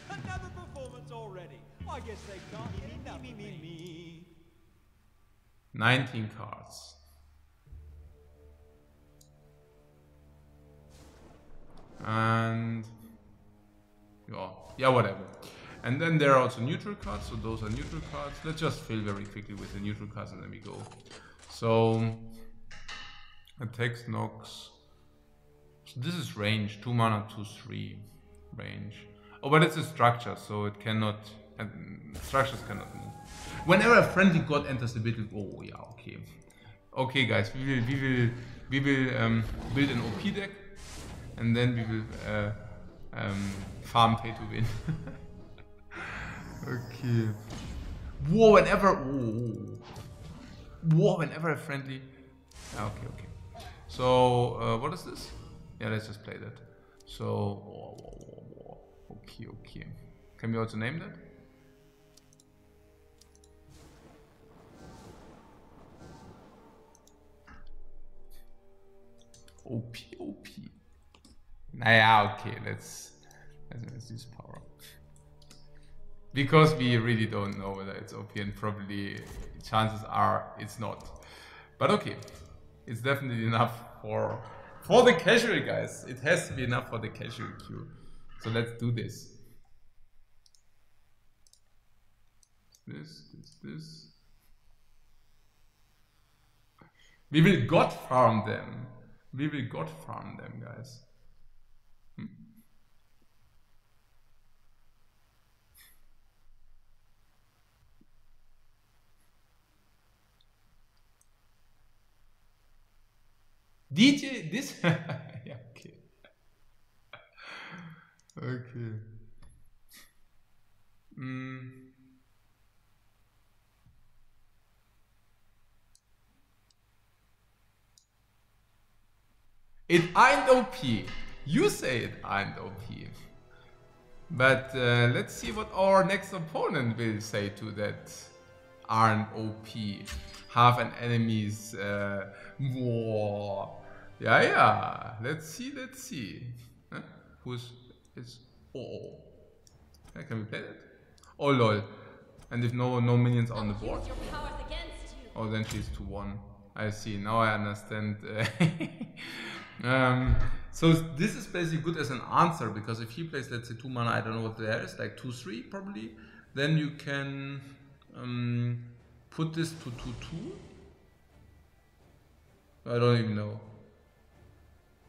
Another performance already. I guess they can't get enough of me. 19 cards. And yeah, whatever. And then there are also neutral cards, so those are neutral cards. Let's just fill very quickly with the neutral cards and then we go. So attacks, knocks. So this is range, 2 mana, 2/3 range. Oh, but it's a structure, so it cannot, structures cannot move. Whenever a friendly god enters the battle, oh yeah, okay. Okay guys, we will build an OP deck and then we will farm pay to win. Okay. Whoa, whenever a friendly... Okay. So, what is this? Yeah, let's just play that. So, okay. Can we also name that? OP. Naja, okay, let's use power. Because we really don't know whether it's OP and probably chances are it's not. But okay, it's definitely enough for the casual guys. It has to be enough for the casual queue. So let's do this. This. We will god farm them. Guys. DJ, this? Yeah, okay. Okay. It ain't OP. You say it ain't OP. But let's see what our next opponent will say to that aren't OP. Half an enemy's war. Yeah. Let's see. Huh? Oh. Yeah, can we play that? Oh lol. And if no minions on the board. Oh, then she's 2/1. I see. Now I understand. So this is basically good as an answer, because if he plays, let's say 2 mana, I don't know what there is, like 2/3 probably, then you can put this to 2/2. I don't even know.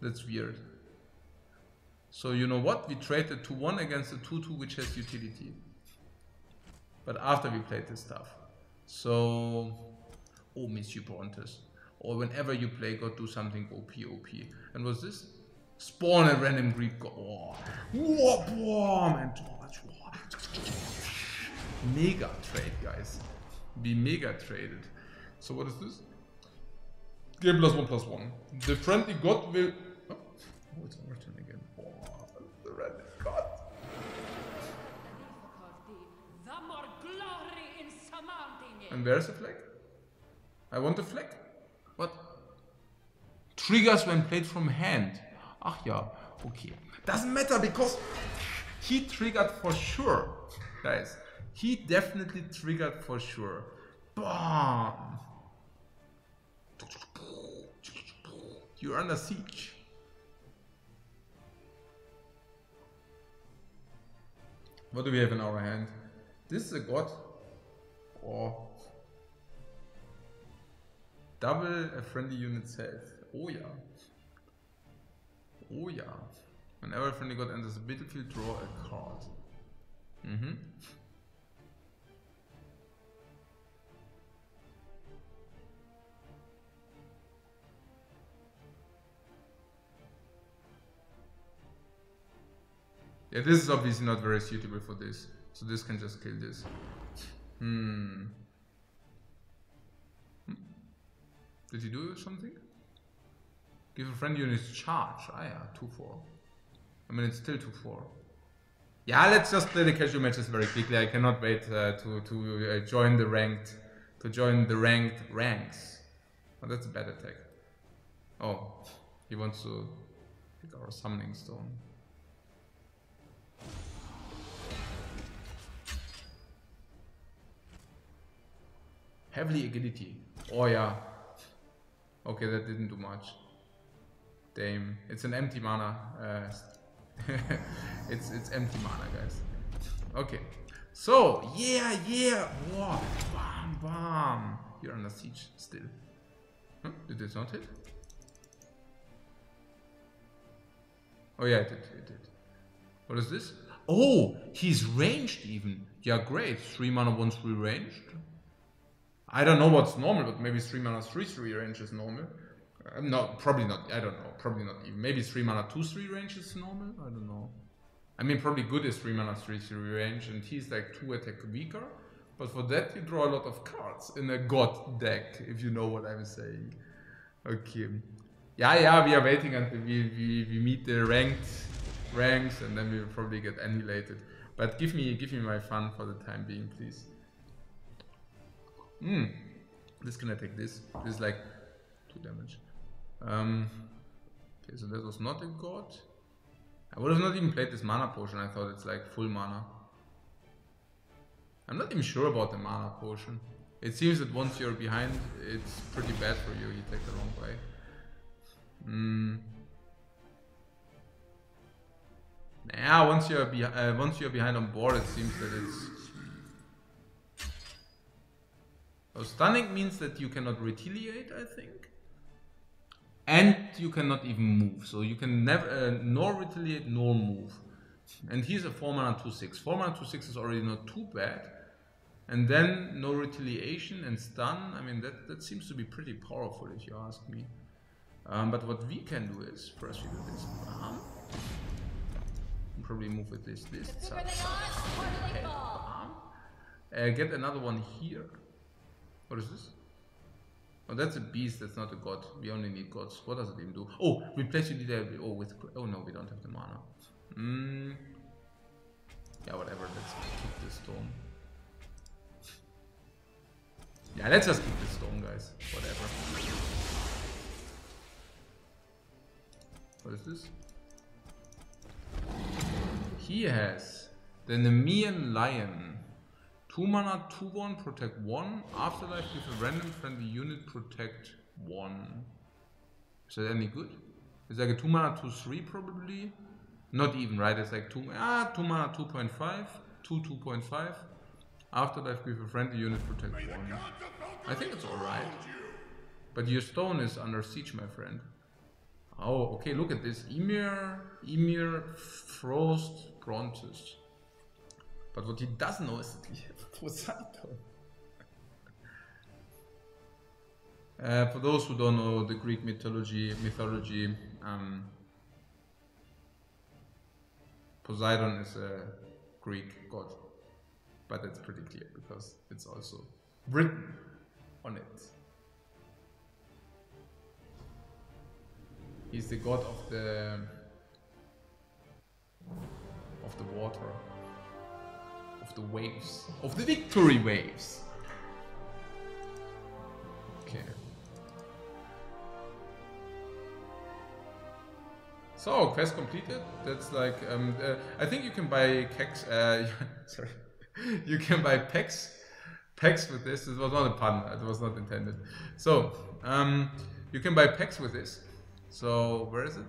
That's weird. So you know what? We traded 2/1 against a 2/2 which has utility. But after we played this stuff. So, oh, Monsieur Brontes. Or whenever you play God, do something OP. And what's this? Spawn a random Greek god. Oh. Mega trade, guys. Be mega traded. So what is this? Game +1/+1. The friendly god will... Oh, it's overturn again. Oh, the random god. And where's the flag? I want the flag. What? Triggers when played from hand. Ach ja, okay. Doesn't matter because he triggered for sure, guys. He definitely triggered for sure. Bam! You're under siege. What do we have in our hand? This is a god. Or double a friendly unit's health. Oh yeah. Oh yeah. Whenever a friendly god enters the battlefield, draw a card. Yeah, this is obviously not very suitable for this. So this can just kill this. Did he do something? Give a friendly unit charge. Ah yeah, 2-4. I mean, it's still 2-4. Yeah, let's just play the casual matches very quickly. I cannot wait to join the ranked ranks. Oh, that's a bad attack. Oh, he wants to hit our summoning stone. Heavily agility. Oh yeah. Okay, that didn't do much. Damn, it's an empty mana. It's empty mana, guys. Okay, so yeah. Whoa, bam. You're under siege still. Huh? Did it not hit? Oh yeah, it did. What is this? Oh, he's ranged even. Yeah, great. 3 mana 1/3 ranged. I don't know what's normal, but maybe 3 mana 3/3 range is normal. No, probably not. I don't know. Probably not even. Maybe 3 mana 2/3 range is normal. I don't know. I mean, probably good is 3 mana 3/3 range, and he's like 2 attack weaker. But for that, you draw a lot of cards in a god deck, if you know what I'm saying. Okay. Yeah. We are waiting until we meet the ranks, and then we will probably get annihilated. But give me my fun for the time being, please. This can attack this. This is like 2 damage. Okay, so that was not a god. I would have not even played this mana potion. I thought it's like full mana. I'm not even sure about the mana potion. It seems that once you're behind, it's pretty bad for you. You take the wrong way. Yeah, once you're behind on board, it seems that it's. So stunning means that you cannot retaliate, I think. And you cannot even move. So you can never nor retaliate nor move. And he's a 4 mana 2/6. 4 mana 2/6 is already not too bad. And then no retaliation and stun. I mean that seems to be pretty powerful if you ask me. But what we can do is first we do this. Probably move with this. Okay. Get another one here. What is this? Oh, that's a beast, that's not a god. We only need gods. What does it even do? Oh, replace your leader. Oh no, we don't have the mana. Yeah, whatever, let's kick the stone. Yeah, let's just kick the stone, guys. Whatever. What is this? He has the Nemean Lion. 2 mana, 2/1, protect 1. Afterlife, give a random friendly unit, protect 1. Is that any good? It's like a 2 mana, 2/3 probably. Not even, right? It's like 2 mana, 2.5. 2.5. Afterlife, give a friendly unit, protect 1. I think it's alright. But your stone is under siege, my friend. Oh, okay, look at this. Emir, Frost, Brontes. But what he doesn't know is that we have Poseidon. For those who don't know the Greek mythology, Poseidon is a Greek god. But that's pretty clear because it's also written on it. He's the god of the water. Of the waves. Of the victory waves. So, quest completed. That's like, I think you can buy kegs, sorry, you can buy packs with this. This was not a pun, it was not intended. So, you can buy packs with this. So, where is it?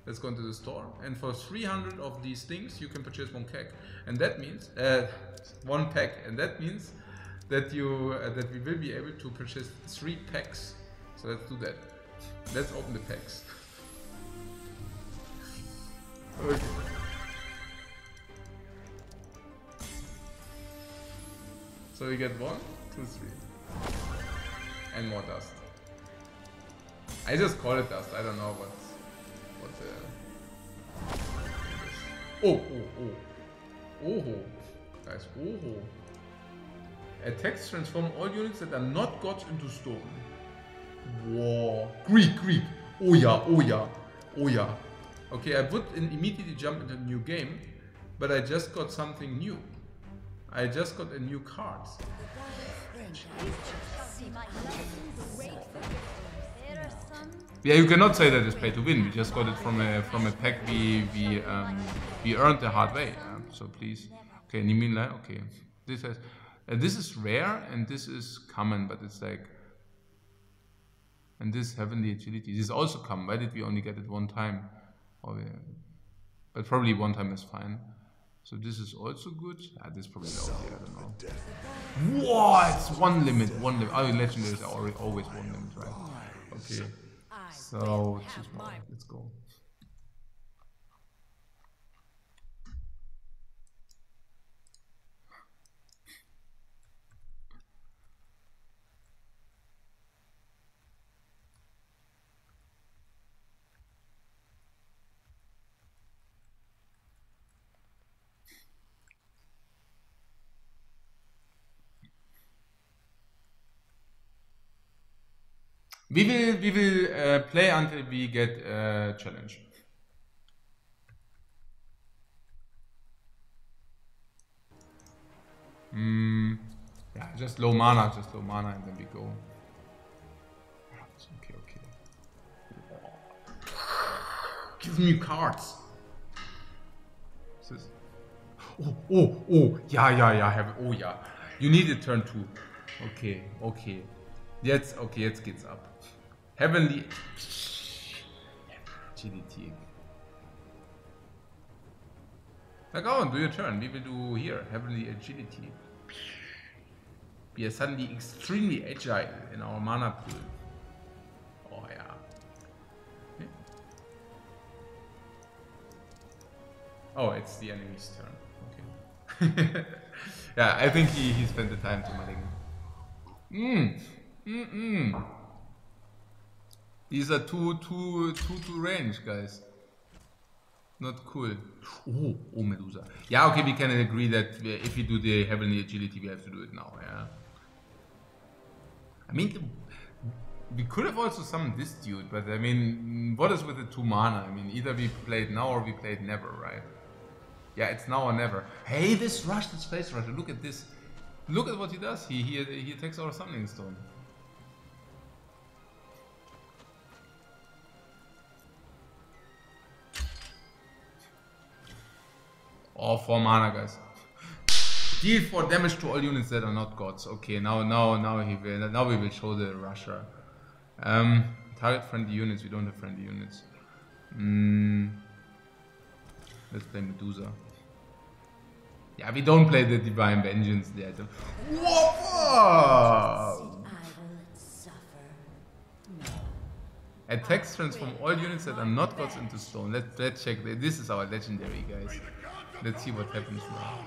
Let's go into the store. And for 300 of these things, you can purchase one keg. And that means, one pack. And that means that that we will be able to purchase 3 packs. So let's do that. Let's open the packs. Okay. So we get 1, 2, 3. And more dust. I just call it dust, I don't know what oh. Oh. Guys, oh. Attacks transform all units that are not gods into stone. Whoa. Greek. Oh yeah. Okay, I would immediately jump into a new game, but I just got something new. I just got a new card. Yeah, you cannot say that it's pay to win. We just got it from a pack we earned the hard way. So please, okay, Nimila, okay. This is rare and this is common, but it's like, and this heavenly agility. This is also common. Why did we only get it one time? But probably one time is fine. So this is also good. This is probably low. I don't know. What? It's one limit. Oh, legendaries are always one limit, right? Okay. So choose more. Let's go. We will play until we get a challenge. Yeah, just low mana, and then we go. Okay. Give me cards. Oh, yeah. You need a turn 2. Okay. Jetzt geht's ab. Heavenly agility. Now go on, do your turn. We will do here heavenly agility. We are suddenly extremely agile in our mana pool. Oh yeah. Oh, it's the enemy's turn. Okay. Yeah, I think he spent the time to mulling. These are two range, guys. Not cool. Oh, Medusa. Yeah, okay, we can agree that if we do the heavenly agility, we have to do it now, yeah. I mean, we could have also summoned this dude, but I mean, what is with the 2 mana? I mean, either we play it now or we play it never, right? Yeah, it's now or never. Hey, this rush, this Space Rusher, look at this. Look at what he does. He attacks our Summoning Stone. Oh, 4 mana, guys. Deal 4 damage to all units that are not gods. Okay, now we will show the Rusher. Target friendly units. We don't have friendly units. Let's play Medusa. Yeah, we don't play the Divine Vengeance there. Whoa! Attacks transform all units that are not gods into stone. Let's check. This is our legendary, guys. Let's see what happens now.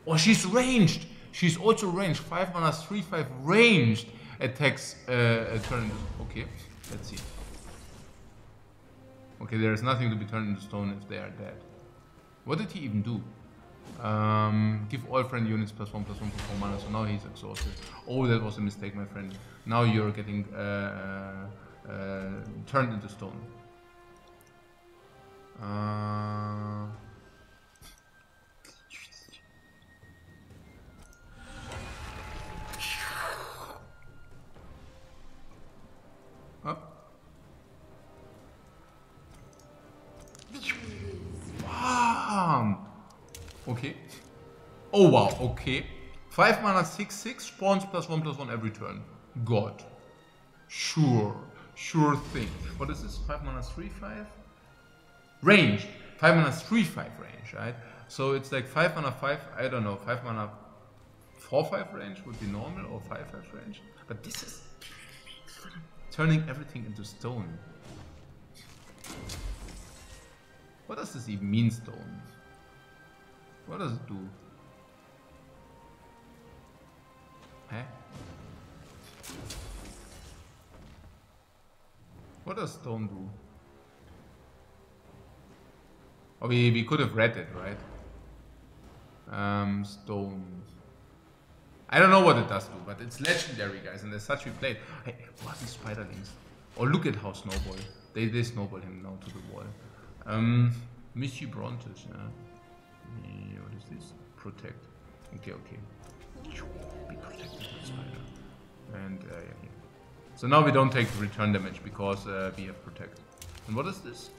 Oh, she's ranged. She's also ranged. 5 mana, 3/5 ranged attacks. Turn. Okay, let's see. Okay, there is nothing to be turned into stone if they are dead. What did he even do? Give all friend units +1/+1 for 4 mana. So now he's exhausted. Oh, that was a mistake, my friend. Now you're getting turned into stone. Oh wow, okay. 5 mana 6/6 spawns +1/+1 every turn. God. Sure. Sure thing. What is this? 5 mana 3/5? Range. 5 mana 3/5 range, right? So it's like 5 mana 5, I don't know, 5 mana 4/5 range would be normal, or 5/5 range. But this is turning everything into stone. What does this even mean, stone? What does it do? Huh? What does stone do? Oh, we could have read it, right? Stone. I don't know what it does do, but it's legendary, guys, and as such we played. Hey, what are these spiderlings? Oh, look at how snowball. They snowball him now to the wall. Misty Brontes, yeah. What is this? Protect. Okay, okay. Be protected by the spider. And yeah. So now we don't take return damage because we have protect. And what is this?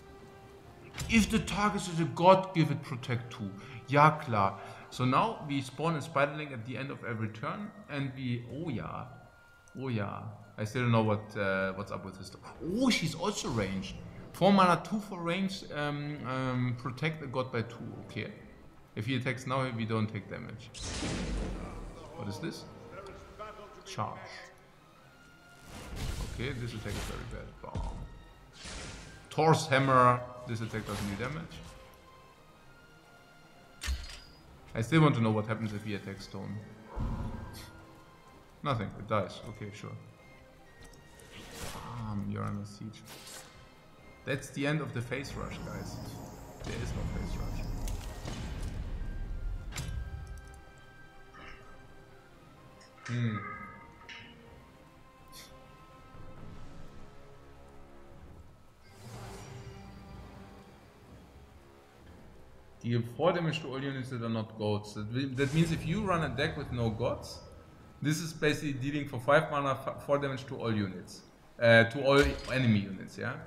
If the target is a god, give it protect too. Ja, klar. So now we spawn a spiderling at the end of every turn, and we. Oh yeah. I still don't know what's up with this. Oh, she's also ranged. 4 mana 2 for range. Protect a god by 2. Okay. If he attacks now, we don't take damage. What is this? Charge. Okay, this attack is very bad. Bomb. Thor's hammer. This attack doesn't do damage. I still want to know what happens if he attacks stone. Nothing, it dies. Okay, sure. You're under siege. That's the end of the phase rush, guys. There is no phase rush. Deal 4 damage to all units that are not gods. That means if you run a deck with no gods, this is basically dealing for 5 mana 4 damage to all units. To all enemy units, yeah?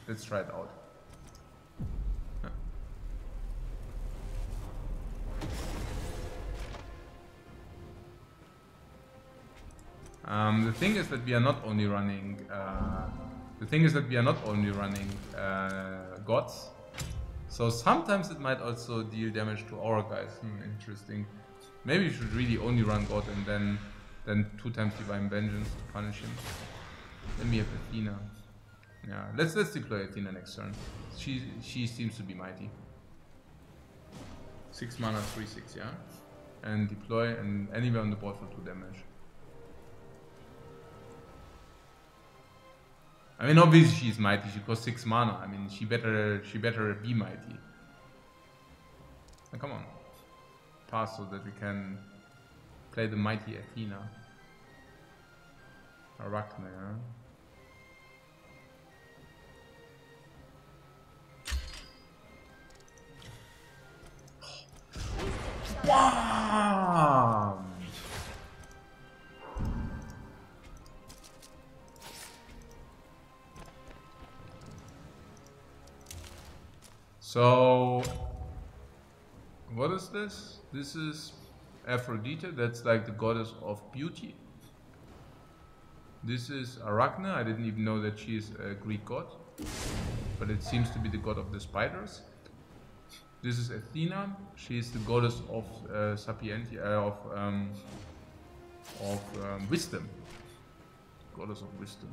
Let's try it out. The thing is that we are not only running gods. So sometimes it might also deal damage to our guys. Interesting. Maybe we should really only run God and then 2 times Divine Vengeance to punish him. Then we have Athena. Yeah, let's deploy Athena next turn. She seems to be mighty. 6 mana 3/6, yeah? And deploy and anywhere on the board for 2 damage. I mean, obviously she's mighty. She costs 6 mana. I mean, she better be mighty. Now, come on, pass so that we can play the mighty Athena. Arachne, yeah? Wow! So, what is this? This is Aphrodite, that's like the goddess of beauty. This is Arachne, I didn't even know that she is a Greek god, but it seems to be the god of the spiders. This is Athena, she is the goddess of sapientia, of wisdom. Goddess of wisdom.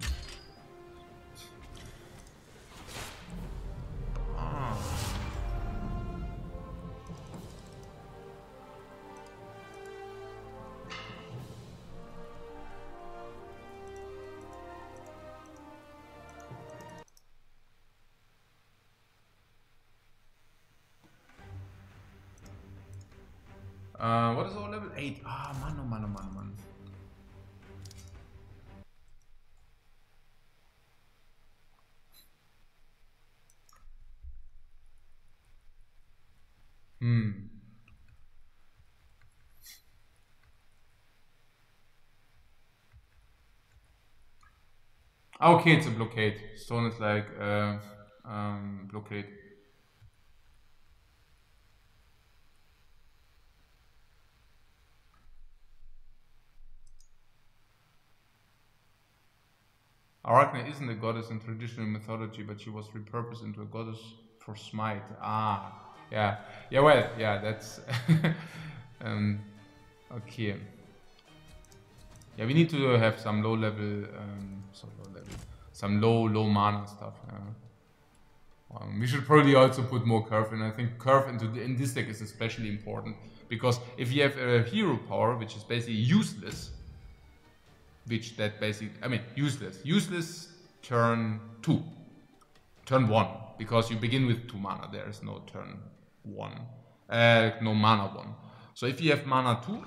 What is our level? 8. Man, oh man, oh man, oh man. Okay, it's a blockade. Stone is like blockade. Arachne isn't a goddess in traditional mythology, but she was repurposed into a goddess for smite. Ah, yeah. Yeah, well, yeah, that's... okay. Yeah, we need to have some low level, some low mana stuff. We should probably also put more curve in. I think curve in this deck is especially important because if you have a hero power, which is basically useless, useless turn 2, turn 1, because you begin with 2 mana. There is no turn 1, no mana 1. So if you have mana 2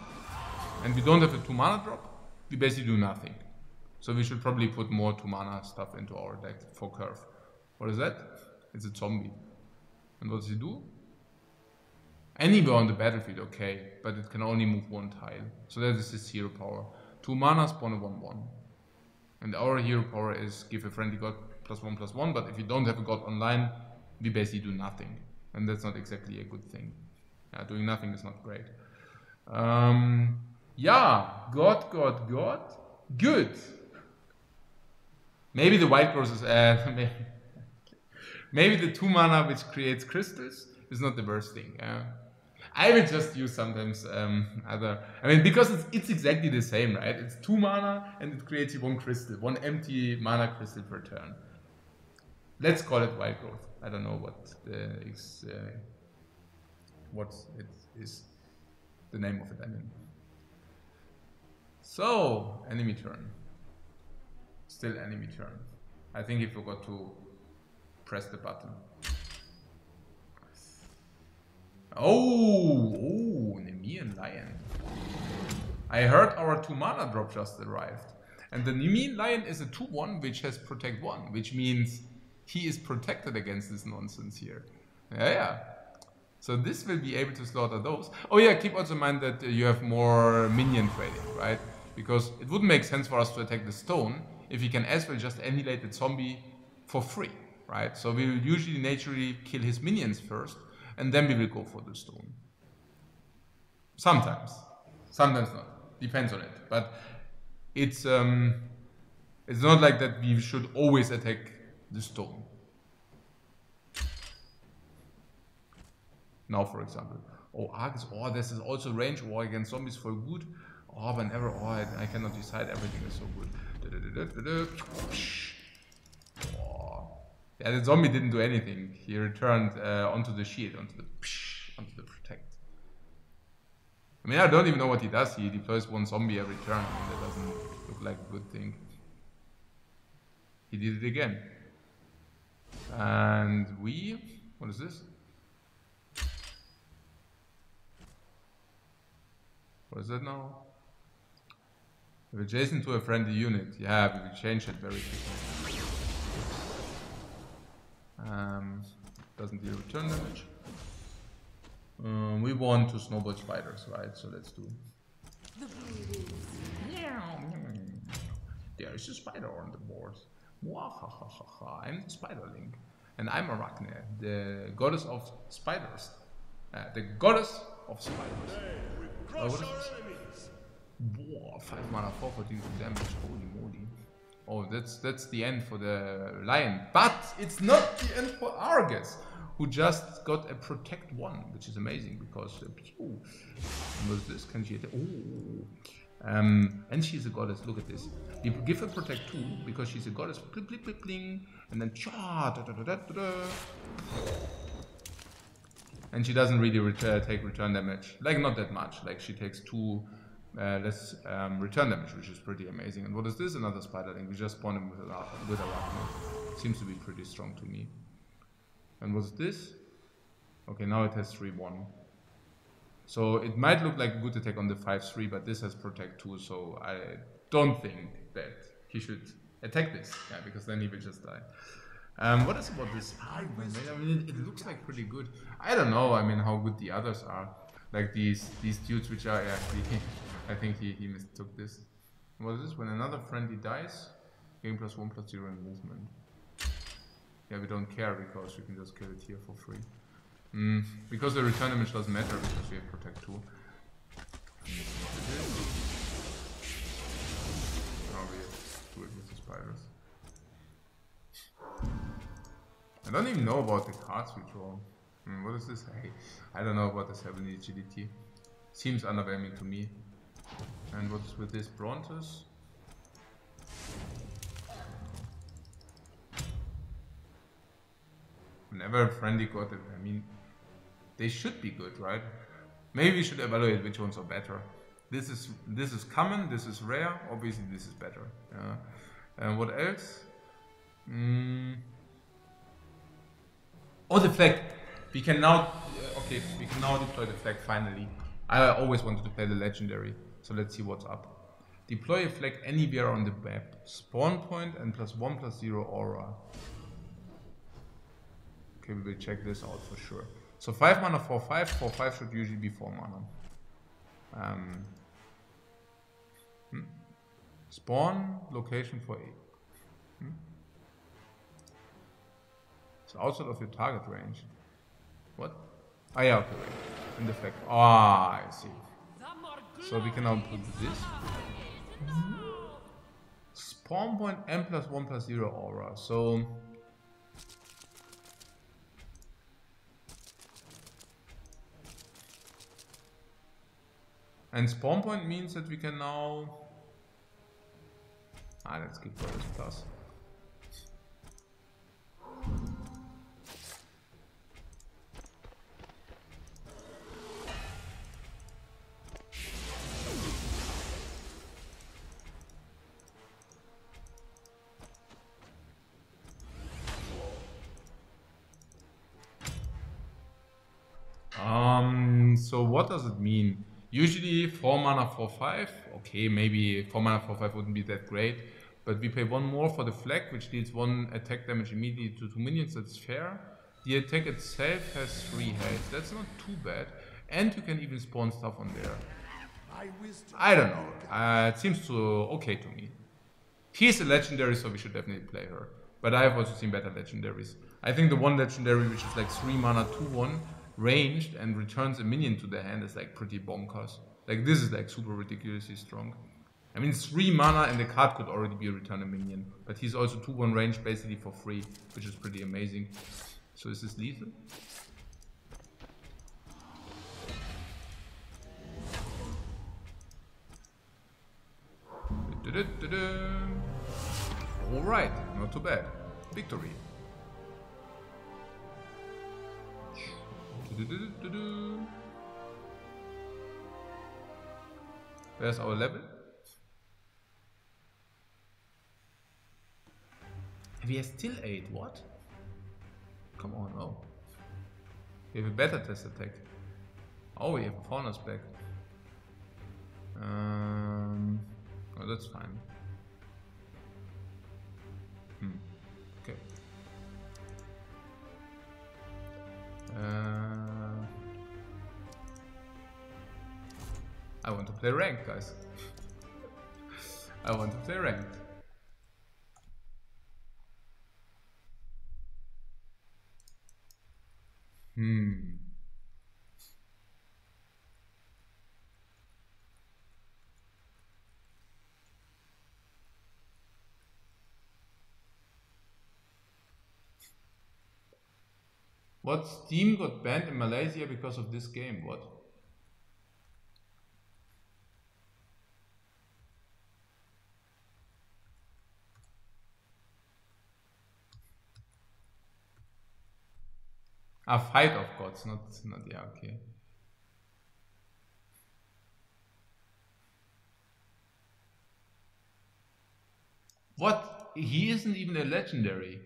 and we don't have a 2 mana drop, we basically do nothing. So we should probably put more 2 mana stuff into our deck for curve. What is that? It's a zombie. And what does he do? Anywhere on the battlefield, okay, but it can only move 1 tile. So that is his hero power. 2 mana, spawn a 1/1. And our hero power is give a friendly god +1/+1, but if you don't have a god online, we basically do nothing. And that's not exactly a good thing. Yeah, doing nothing is not great. Yeah, God. Good. Maybe the white growth is... maybe the 2 mana which creates crystals is not the worst thing. I will just use sometimes other... I mean, because it's exactly the same, right? It's 2 mana and it creates you 1 crystal, 1 empty mana crystal per turn. Let's call it white growth. I don't know what it is the name of it, I mean. So, enemy turn. Still enemy turn. I think he forgot to press the button. Oh, Nemean Lion. I heard our 2 mana drop just arrived. And the Nemean Lion is a 2/1 which has protect 1, which means he is protected against this nonsense here. Yeah. So this will be able to slaughter those. Oh yeah, keep also in mind that you have more minion trading, right? Because it wouldn't make sense for us to attack the stone if we can as well just annihilate the zombie for free, right? So we will usually naturally kill his minions first, and then we will go for the stone. Sometimes not. Depends on it. But it's not like that we should always attack the stone. Now, for example, Argus, this is also range war against zombies for good. Whenever, I cannot decide, everything is so good. Yeah, the zombie didn't do anything. He returned onto the shield, onto the protect. I mean, I don't even know what he does. He deploys 1 zombie every turn. I mean, that doesn't look like a good thing. He did it again. And what is this? What is that now? If adjacent to a friendly unit. Yeah, we will change it very quickly. Doesn't deal return damage. We want to snowball spiders, right? So let's do. There is a spider on the board. I'm the spiderling. And I'm Arachne, the goddess of spiders. The goddess of spiders. What is this? 5 mana, 4 for dealing damage. Holy moly. Oh, that's the end for the lion. But it's not the end for Argus, who just got a protect 1, which is amazing because what's this? Can she attack? And she's a goddess. Look at this. You give her protect 2 because she's a goddess. Bling, bling, bling, bling, and then and she doesn't really take return damage. Like, not that much. Like, she takes 2 less return damage, which is pretty amazing. And what is this? Another spiderling. We just spawned him with Arachne. Seems to be pretty strong to me. And what's this? Okay, now it has 3/1. So it might look like a good attack on the 5/3, but this has protect 2, so I don't think that he should attack this. Yeah, because then he will just die. What is about this? I mean, it looks like pretty good. I don't know. I mean, how good the others are. Like these dudes, which are actually. I think he mistook this. What is this? When another friendly dies, gain +1/+0 in movement. Yeah, we don't care because we can just kill it here for free. Because the return damage doesn't matter because we have protect 2. Now we have to do it with the spiders. I don't even know about the cards we draw. What is this? Hey, I don't know about the 70 agility. Seems underwhelming to me. And what's with this bronzes? Whenever a friendly got it, I mean, they should be good, right? Maybe we should evaluate which ones are better. This is common, this is rare, obviously this is better. Yeah. And what else? Oh, the flag. We can now we can now deploy the flag finally. I always wanted to play the legendary, so let's see what's up. Deploy a flag anywhere on the map. Spawn point and +1/+0 aura. Okay, we will check this out for sure. So 5 mana 4/5, 4/5 should usually be 4 mana. Spawn location for 8. So outside of your target range. What? Ah, yeah, okay, wait. In the flag. Ah, I see. So we can now put this. Spawn point M +1/+0 aura. So. And spawn point means that we can now. Let's keep for this plus. So what does it mean? Usually 4 mana 4/5. Okay, maybe 4 mana 4/5 wouldn't be that great. But we pay 1 more for the flag, which deals 1 attack damage immediately to 2 minions. That's fair. The attack itself has 3 health. That's not too bad. And you can even spawn stuff on there. I don't know. It seems okay to me. He's a legendary, so we should definitely play her. But I have also seen better legendaries. I think the one legendary, which is like 3 mana 2/1, ranged and returns a minion to the hand, is like pretty bonkers. Like this is like super ridiculously strong. I mean, 3 mana and the card could already be a return a minion. But he's also 2/1 ranged basically for free, which is pretty amazing. So is this lethal? Alright, not too bad. Victory. Where's our level? We are still 8, what? Come on, oh. We have a better test attack. Oh, we have a Fauna's back. Oh, that's fine. Okay. I want to play ranked, guys. I want to play ranked. What? Steam got banned in Malaysia because of this game? What? A fight of gods, not yeah, okay. What? He isn't even a legendary.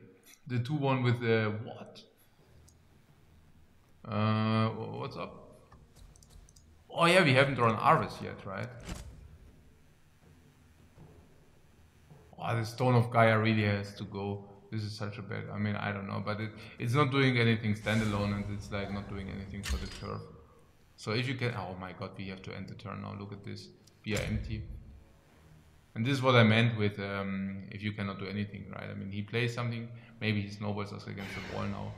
The 2/1 with the what? What's up? Oh yeah, we haven't drawn Arvis yet, right? Oh, the Stone of Gaia really has to go. This is such a bad, I mean, I don't know, but it's not doing anything standalone, and it's like not doing anything for the turf. So if you can, oh my god, we have to end the turn now, look at this. We are empty. And this is what I meant with if you cannot do anything, right? I mean, he plays something, maybe he snowballs us against the wall now.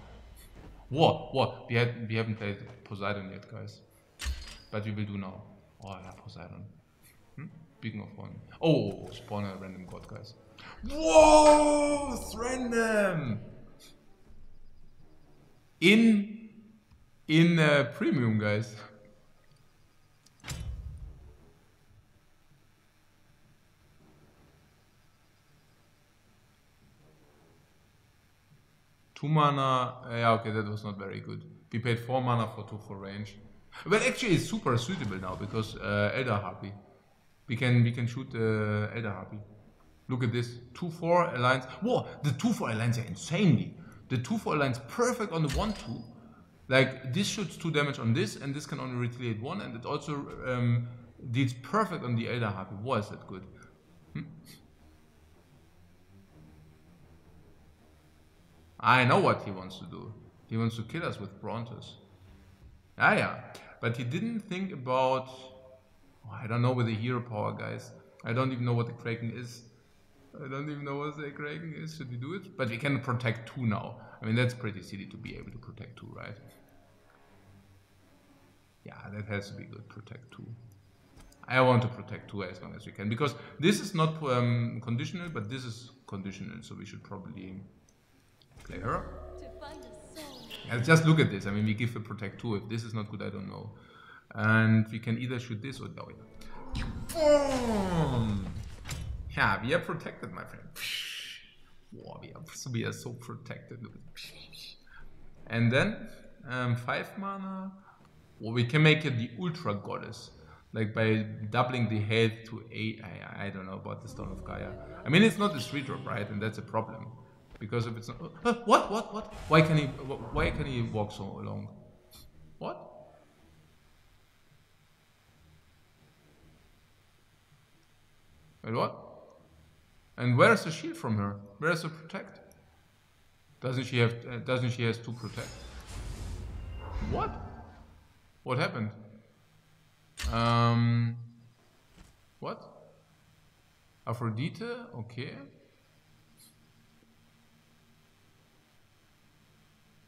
What? We haven't played Poseidon yet, guys. But we will do now. Oh yeah, Poseidon. Speaking of one. Oh, spawn a random god, guys. Whoa! It's random! in premium, guys. Two mana, yeah, okay, that was not very good. We paid 4 mana for 2 for range. But actually it's super suitable now because Elder Harpy. We can shoot Elder Harpy. Look at this. 2-4 alliance. Whoa, the 2-4 alliance are insanely. The 2-4 alliance perfect on the 1-2. Like this shoots 2 damage on this, and this can only retaliate 1, and it also deals perfect on the Elder Harpy. Why is that good? I know what he wants to do. He wants to kill us with Brontes. Ah, yeah. But he didn't think about... Oh, I don't know with the hero power, guys. I don't even know what the Kraken is. I don't even know what the Kraken is. Should we do it? But we can protect 2 now. I mean, that's pretty silly to be able to protect 2, right? Yeah, that has to be good. Protect 2. I want to protect 2 as long as we can. Because this is not conditional, but this is conditional. So we should probably play her. Yeah, just look at this. I mean, we give a protect 2. If this is not good, I don't know. And we can either shoot this or... Oh, yeah. Boom! Yeah, we are protected, my friend. Wow, we are so protected. And then 5 mana. Or we can make it the Ultra Goddess, like by doubling the health to 8. I don't know about the Stone of Gaia. I mean, it's not a 3-drop, right? And that's a problem, because if it's not... What? Why can he walk so long? What? Wait, what? And where is the shield from her? Where is the protect? Doesn't she have 2 protect? What? What happened? What? Aphrodite? Okay.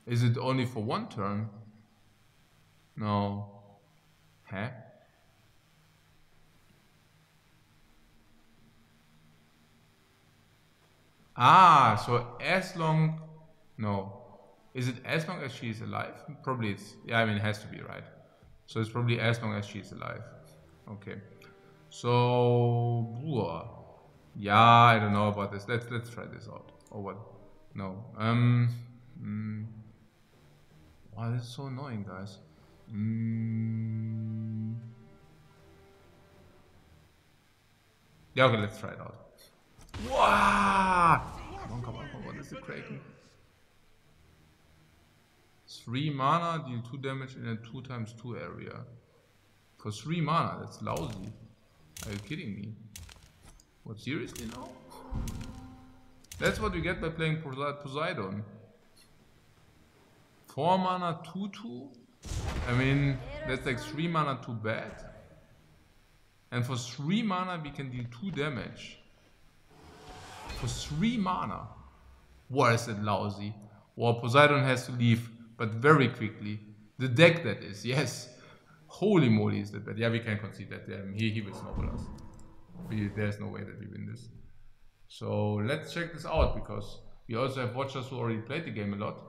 Is it only for 1 turn? No. Huh? Ah, so as long... No. Is it as long as she is alive? Probably it's... Yeah, I mean, it has to be, right? So it's probably as long as she's alive. Okay. So... Yeah, I don't know about this. Let's try this out. Or what? No. Wow, this is so annoying, guys. Yeah, okay, let's try it out. Wow! Come on, what is the Kraken? 3 mana, deal 2 damage in a 2x2 area. For 3 mana, that's lousy. Are you kidding me? What, seriously now? That's what we get by playing Poseidon. 4 mana, 2-2? I mean, that's like 3 mana too bad. And for 3 mana, we can deal 2 damage. For 3 mana. Why is it lousy? Well, Poseidon has to leave, but very quickly. The deck, that is, yes. Holy moly, is that bad. Yeah, we can concede that. He will snowball us. There's no way that we win this. So let's check this out, because we also have watchers who already played the game a lot.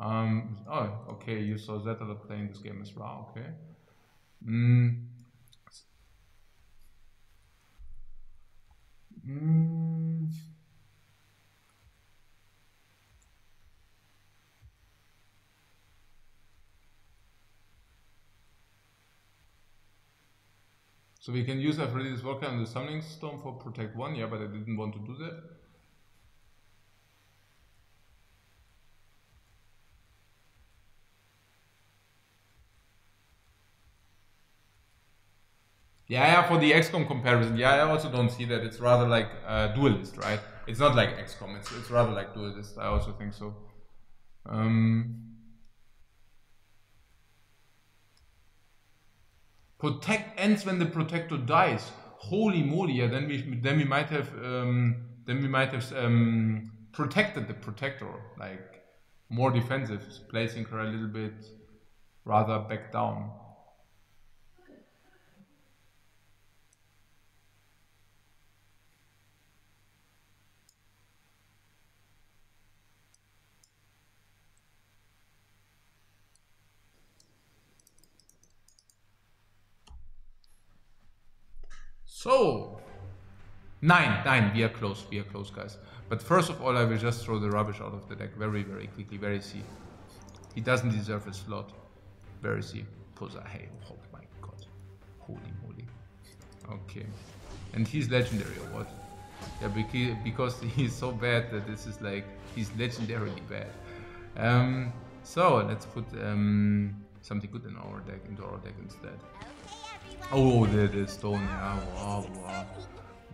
Oh, okay, you saw Zetala playing this game as well, okay. So we can use Aphrodite's Walker and the Summoning Stone for Protect 1, yeah, but I didn't want to do that. Yeah, for the XCOM comparison, yeah, I also don't see that. It's rather like Duelist, right? It's not like XCOM, it's rather like Duelist, I also think so. Protect ends when the protector dies. Holy moly! Yeah, then we might have protected the protector, like more defensive, placing her a little bit rather back down. So 9. We are close, guys. But first of all, I will just throw the rubbish out of the deck very, very quickly. Very C. He doesn't deserve a slot. Very C. Hey, oh my god. Holy moly. Okay. And he's legendary or what? Yeah, because he's so bad that this is like, he's legendarily bad. So let's put something good in our deck, into our deck instead. Oh, the stone, yeah. Wow.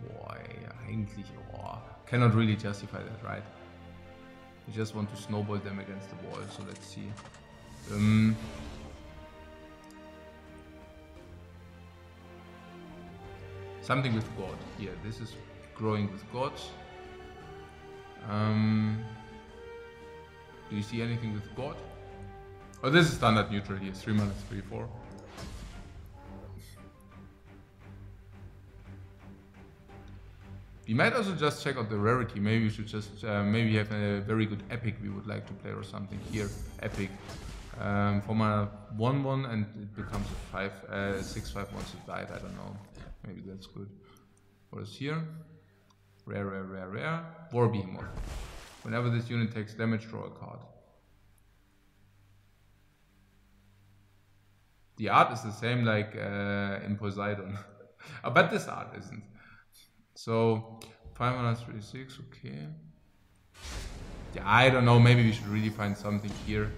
Boy, eigentlich, cannot really justify that, right? You just want to snowball them against the wall, so let's see. Something with God. Yeah, this is growing with gods. Do you see anything with God? Oh, this is standard neutral here. 3 mana, 3/4. We might also just check out the rarity. Maybe we should just maybe have a very good epic we would like to play or something here. Epic. For my 1/1 and it becomes a 6/5 once it died. I don't know. Maybe that's good. What is here? Rare. War Behemoth. Whenever this unit takes damage, draw a card. The art is the same like in Poseidon. But this art isn't. So 5 mana 3/6, okay. Yeah, I don't know, maybe we should really find something here.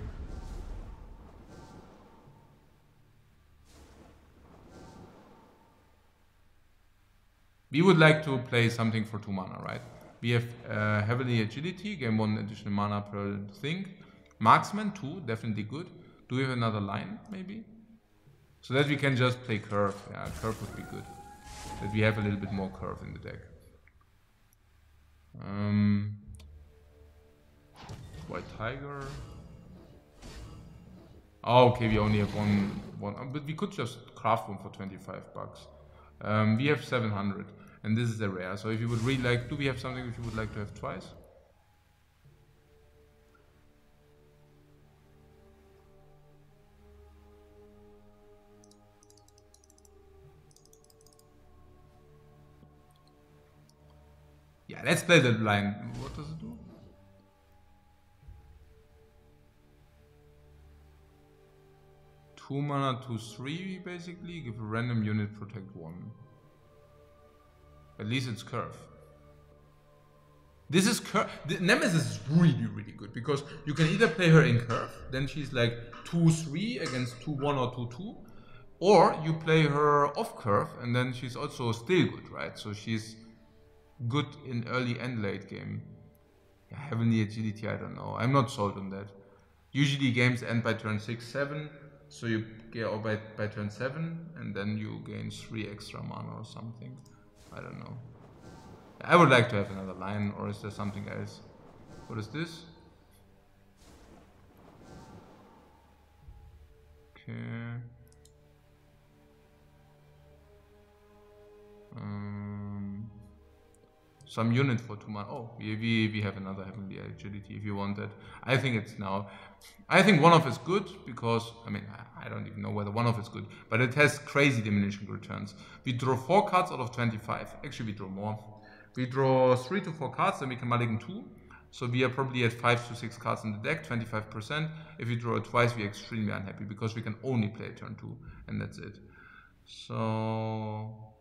We would like to play something for 2 mana, right? We have heavily agility, gain 1 additional mana per thing. Marksman 2, definitely good. Do we have another line, maybe? So that we can just play curve. Yeah, curve would be good. That we have a little bit more curve in the deck. White Tiger. Oh, okay, we only have one, but we could just craft one for 25 bucks. We have 700, and this is a rare. So if you would really like, do we have something which you would like to have twice? Yeah, let's play that line. What does it do? Two mana, 2/3 basically. Give a random unit protect 1. At least it's curve. This is curve. Nemesis is really, really good because you can either play her in curve, then she's like 2/3 against 2/1 or 2/2, or you play her off curve and then she's also still good, right? So she's good in early and late game. Yeah, heavenly agility, I don't know. I'm not sold on that. Usually games end by turn 6, 7, so you get by turn 7 and then you gain 3 extra mana or something. I don't know. I would like to have another line, or is there something else? What is this? Okay. Some unit for 2 mana. Oh, we have another heavenly agility if you want that. I think it's now. I think one of is good because, I mean, I don't even know whether one of is good, but it has crazy diminishing returns. We draw 4 cards out of 25. Actually, we draw more. We draw 3 to 4 cards, then we can mulligan 2. So we are probably at 5 to 6 cards in the deck, 25%. If we draw it twice, we are extremely unhappy because we can only play turn 2, and that's it. So.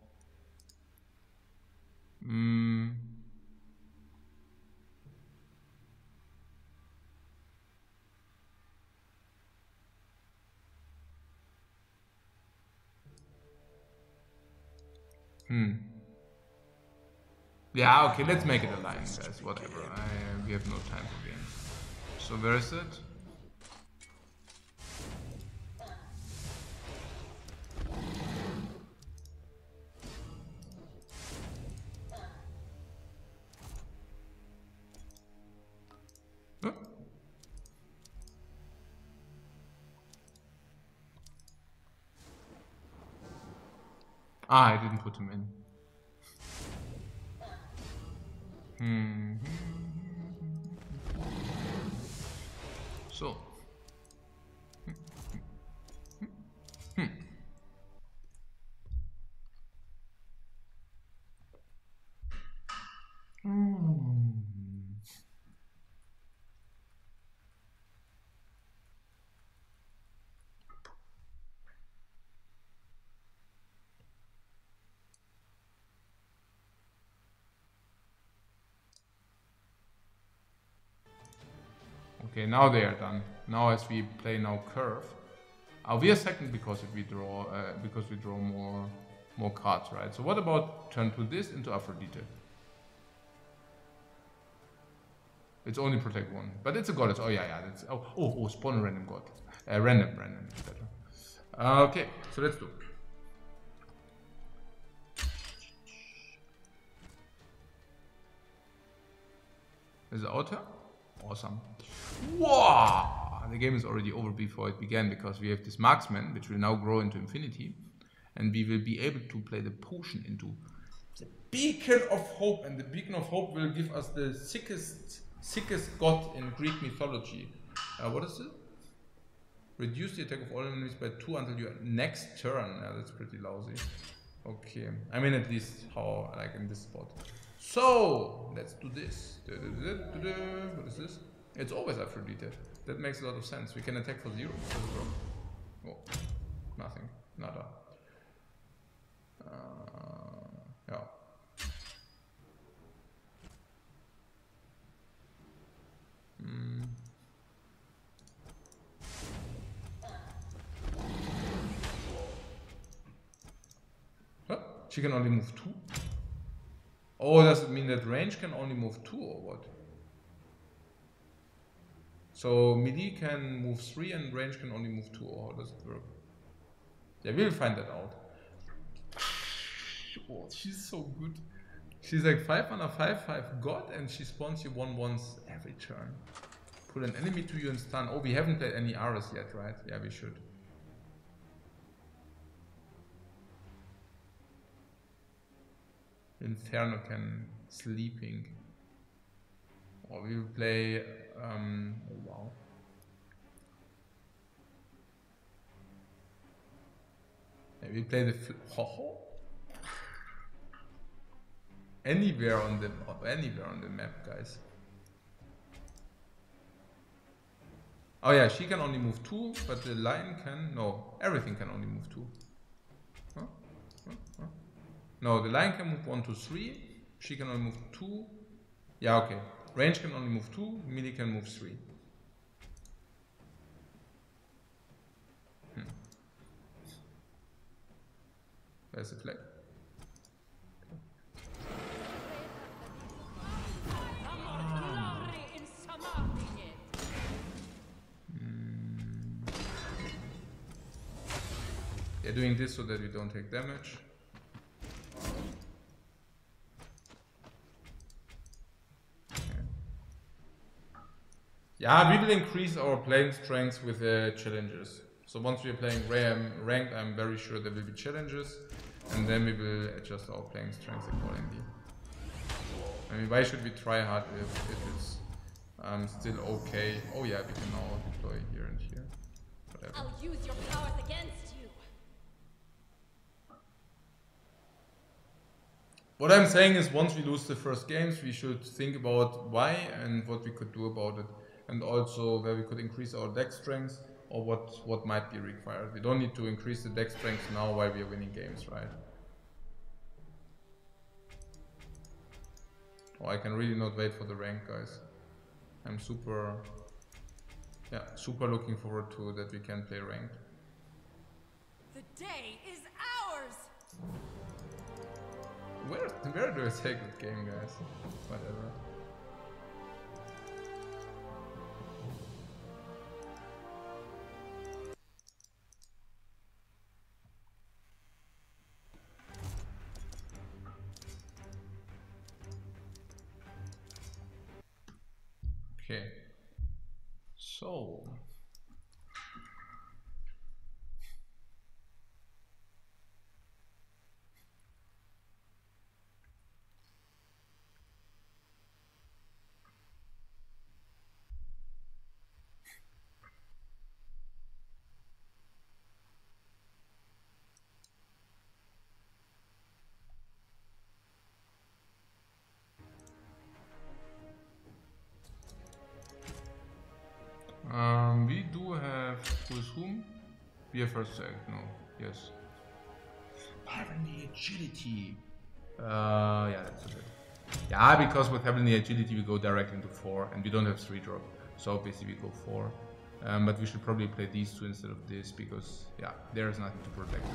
Yeah, okay, let's make it a line, guys, whatever. We have no time for games. So where is it? Huh? Ah, I didn't put him in. So. Okay, now they are done. Now as we play now curve, we are second because if we draw more cards, right? So what about turn to this into Aphrodite? It's only protect one, but it's a goddess. Oh yeah, that's spawn a random god. Random is better. Okay, so let's do. Is it outer? Awesome. Wow! The game is already over before it began because we have this marksman, which will now grow into infinity, and we will be able to play the potion into the beacon of hope, and the beacon of hope will give us the sickest god in Greek mythology. What is it? Reduce the attack of all enemies by 2 until your next turn. Yeah, that's pretty lousy. Okay, I mean at least how like in this spot. So let's do this. What is this? It's always Aphrodite. That makes a lot of sense. We can attack for 0. Oh, nothing. Nada. Yeah. Huh? She can only move 2? Oh, does it mean that range can only move 2 or what? So melee can move 3 and range can only move 2, or how does it work? Yeah, we'll find that out. Oh, she's so good. She's like 5 mana 5/5 god and she spawns you 1/1 every turn. Put an enemy to you and stun. Oh, we haven't played any Ares yet, right? Yeah, we should. Inferno can sleeping. Or we will play oh wow. Yeah, we play the anywhere on the map, guys. Oh yeah, she can only move 2, but the lion can everything can only move 2. Huh? No, the lion can move 1 to 3. She can only move 2. Yeah, okay. Range can only move 2. Melee can move 3. There's the flag. They're doing this so that we don't take damage. Yeah, we will increase our playing strength with challenges. So once we are playing ranked, I'm very sure there will be challenges, and then we will adjust our playing strength accordingly. I mean, why should we try hard if it's still okay? Oh yeah, we can now deploy here and here. Whatever. I'll use your powers against you. What I'm saying is, once we lose the first games, we should think about why and what we could do about it, and also where we could increase our deck strength or what might be required. We don't need to increase the deck strength now while we are winning games, right? Oh, I can really not wait for the rank, guys. I'm super looking forward to that we can play ranked. The day is ours. Where do I take this game, guys? Whatever. Okay. So we do have who's whom? We have first act, no, yes. Heavenly agility. Yeah, that's okay. Yeah, because with heavenly agility we go directly into 4 and we don't have 3 drop. So basically we go 4. But we should probably play these 2 instead of this, because yeah, there's nothing to protect.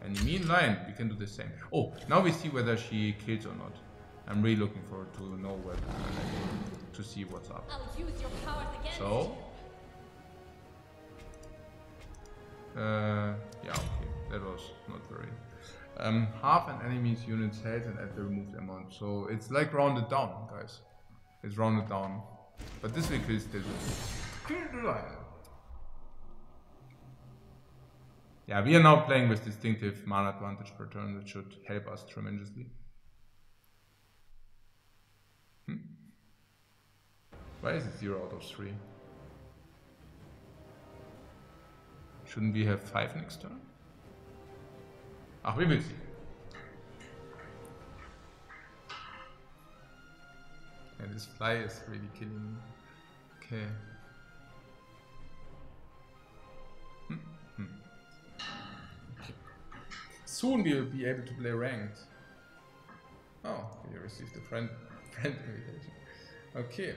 Enemy in line, we can do the same. Oh, now we see whether she kills or not. I'm really looking forward to know whether, to see what's up. I'll use your powers against So, yeah, okay, that was not very. Half an enemy's unit's health and add the removed amount. So it's like rounded down, guys. It's rounded down, but this will kill still. Yeah, we are now playing with distinctive mana advantage per turn, which should help us tremendously. Why is it 0 out of 3? Shouldn't we have 5 next turn? Ah, we will see. Yeah, this fly is really killing me. Okay. Soon we will be able to play ranked. Oh, we received a friend invitation. Okay.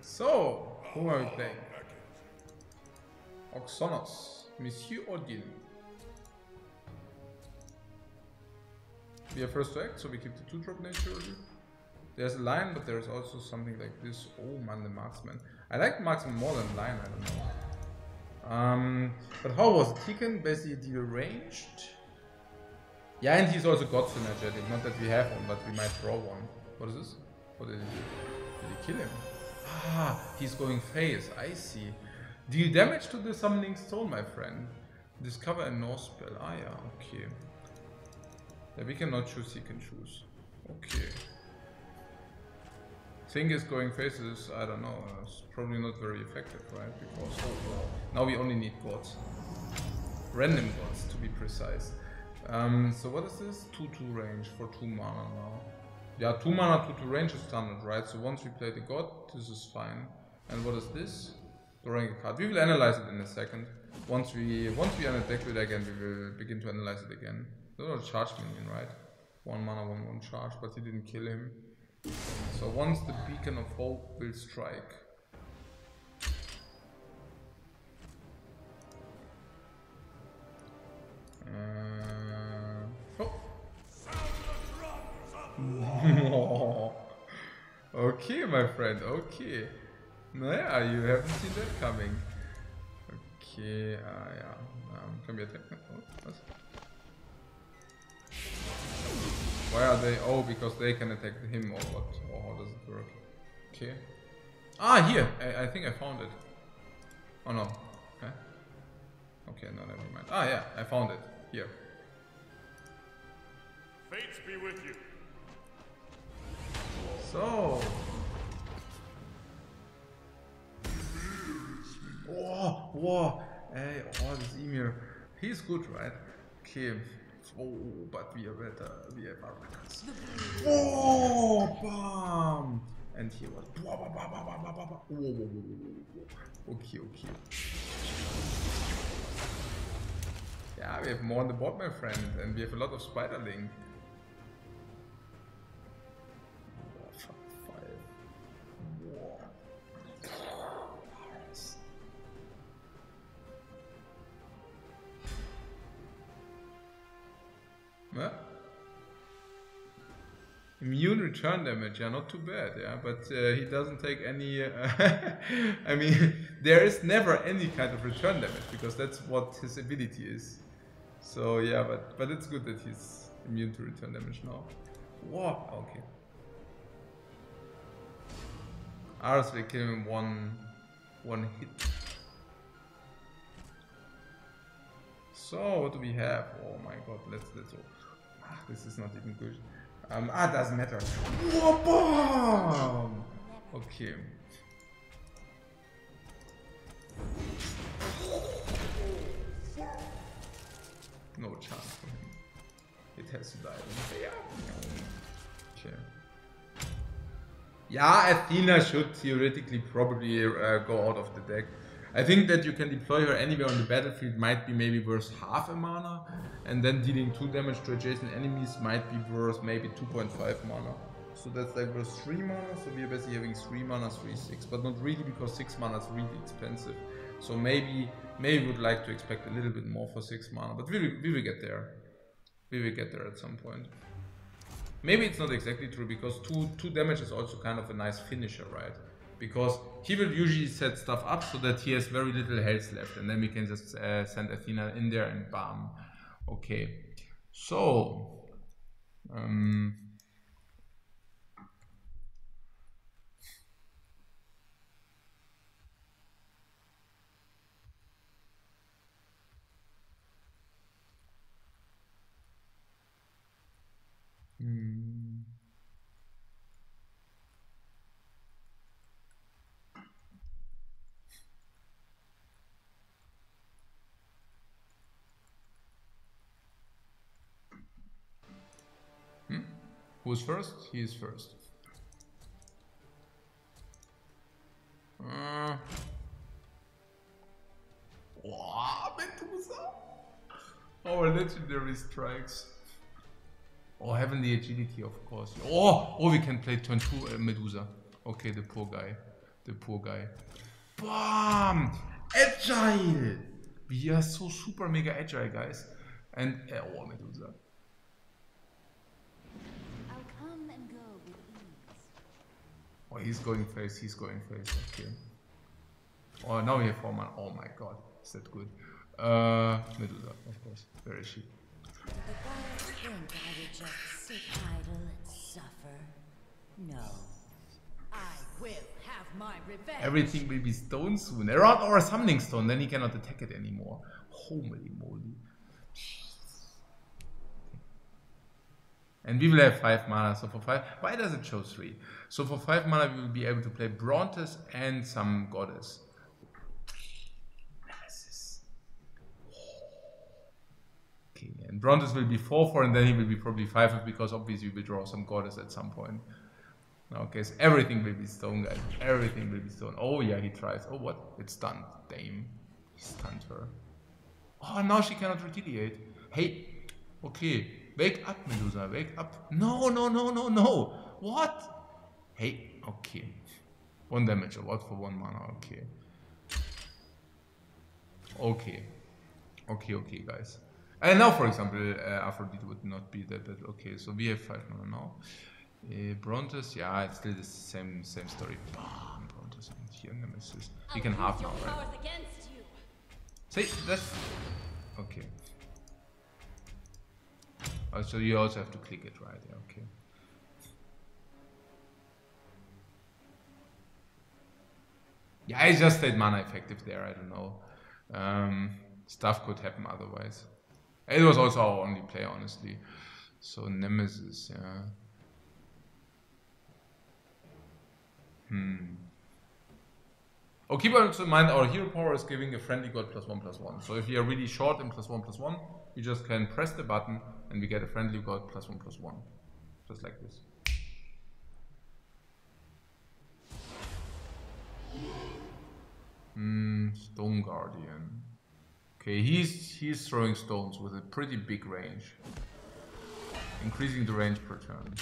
So, who are we playing? Oxonos, Monsieur Odin. We are first to act, so we keep the 2-drop naturally. There's a line, but there's also something like this. Oh man, the marksman. I like marksman more than line, I don't know. But how was it? He can basically deal ranged. Yeah, and he's also god synergetic. Not that we have one, but we might draw one. What is this? What did he do? Did he kill him? Ah, he's going phase. I see. Deal damage to the summoning stone, my friend. Discover a no spell. Ah, yeah, okay. Yeah, we cannot choose, he can choose. Okay. Thing is, going phases, I don't know, it's probably not very effective, right? Because now we only need gods. Random gods, to be precise. So what is this? 2-2 range for 2 mana now. Yeah, 2 mana, 2-2 range is standard, right? So once we play the god, this is fine. And what is this? Drawing a card. We will analyze it in a second. Once we unattack it again, we will begin to analyze it again. That's not a charge minion, right? 1 mana, 1/1 charge, but he didn't kill him. So once the Beacon of Hope will strike. Oh. Okay, my friend, okay. Naja, you haven't seen that coming. Okay, yeah. Can we attack? Oh, was? Why are they? Oh, because they can attack him or what? Or how does it work? Okay. Ah, here! I think I found it. Oh no. Huh? Okay, no, never mind. Ah, yeah, I found it. Here. Fates be with you. So. Oh, whoa. Hey, oh, this Emir. He's good, right? Okay. Oh, but we are better. We have Maracas. Oh, bam! And here was. Okay, okay. Yeah, we have more on the board, my friend, and we have a lot of Spiderling. Immune return damage, yeah, not too bad, yeah, but he doesn't take any, I mean, there is never any kind of return damage, because that's what his ability is. So yeah, but it's good that he's immune to return damage now. Whoa, okay. Ours will kill him one hit. So what do we have? Oh my god, let's this is not even good. Doesn't matter. Whoa, bomb! Okay. No chance for him. It has to die. Okay. Yeah, Athena should theoretically probably go out of the deck. I think that you can deploy her anywhere on the battlefield might be maybe worth half a mana, and then dealing 2 damage to adjacent enemies might be worth maybe 2.5 mana. So that's like worth 3 mana, so we're basically having 3 mana, 3/6, but not really, because 6 mana is really expensive. So maybe we would like to expect a little bit more for 6 mana, but we will get there. We will get there at some point. Maybe it's not exactly true, because 2 damage is also kind of a nice finisher, right? Because he will usually set stuff up so that he has very little health left, and then we can just send Athena in there and bam. Okay, so who's first? He is first. Wow, Medusa! Our legendary strikes. Oh, heavenly agility, of course. Oh, we can play turn 2 Medusa. Okay, the poor guy. The poor guy. Bam! Agile! We are so super mega agile, guys. And, oh, Medusa. I'll come and go with ease. Oh, he's going face, okay. Oh, now we have 4 mana. Oh my god, is that good? Medusa, of course. Where is she? The gods think I would just sit idle and suffer. No. I will have my revenge. Everything will be stone soon. Around or a summoning stone, then he cannot attack it anymore. Holy moly. And we will have 5 mana, so for 5, why does it show 3? So for 5 mana we will be able to play Brontes and some goddess. Nemesis. Okay, and Brontes will be 4/4 and then he will be probably 5/5 because obviously we will draw some goddess at some point. Okay, so everything will be stone, guys. Everything will be stone. Oh yeah, he tries. Oh what? It's stunned. Dame. He stunned her. Oh, now she cannot retaliate. Hey, okay. Wake up, Medusa, wake up. No, no, no, no, no. What? Hey, okay. 1 damage, or what for 1 mana, okay. Okay. Okay, guys. And now, for example, Aphrodite would not be that bad. Okay, so we have 5 mana now. Brontes, yeah, it's still the same story. Bam, Brontes and here Nemesis. You can half now, right? See, that's... Okay. Oh, so you also have to click it, right? Yeah, okay. Yeah, I just stayed mana effective there, I don't know. Stuff could happen otherwise. It was also our only play, honestly. So Nemesis, yeah. Oh, keep also in mind our hero power is giving a friendly god +1/+1. So if you are really short in +1/+1, you just can press the button and we get a friendly god +1/+1. Just like this. Stone Guardian. Okay, he's throwing stones with a pretty big range. Increasing the range per turn.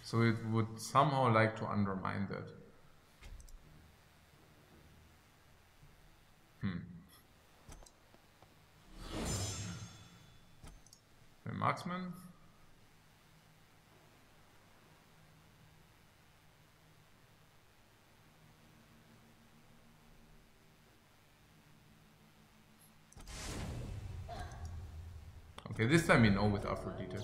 So it would somehow like to undermine that. The marksman. Okay, this time we know with Aphrodite.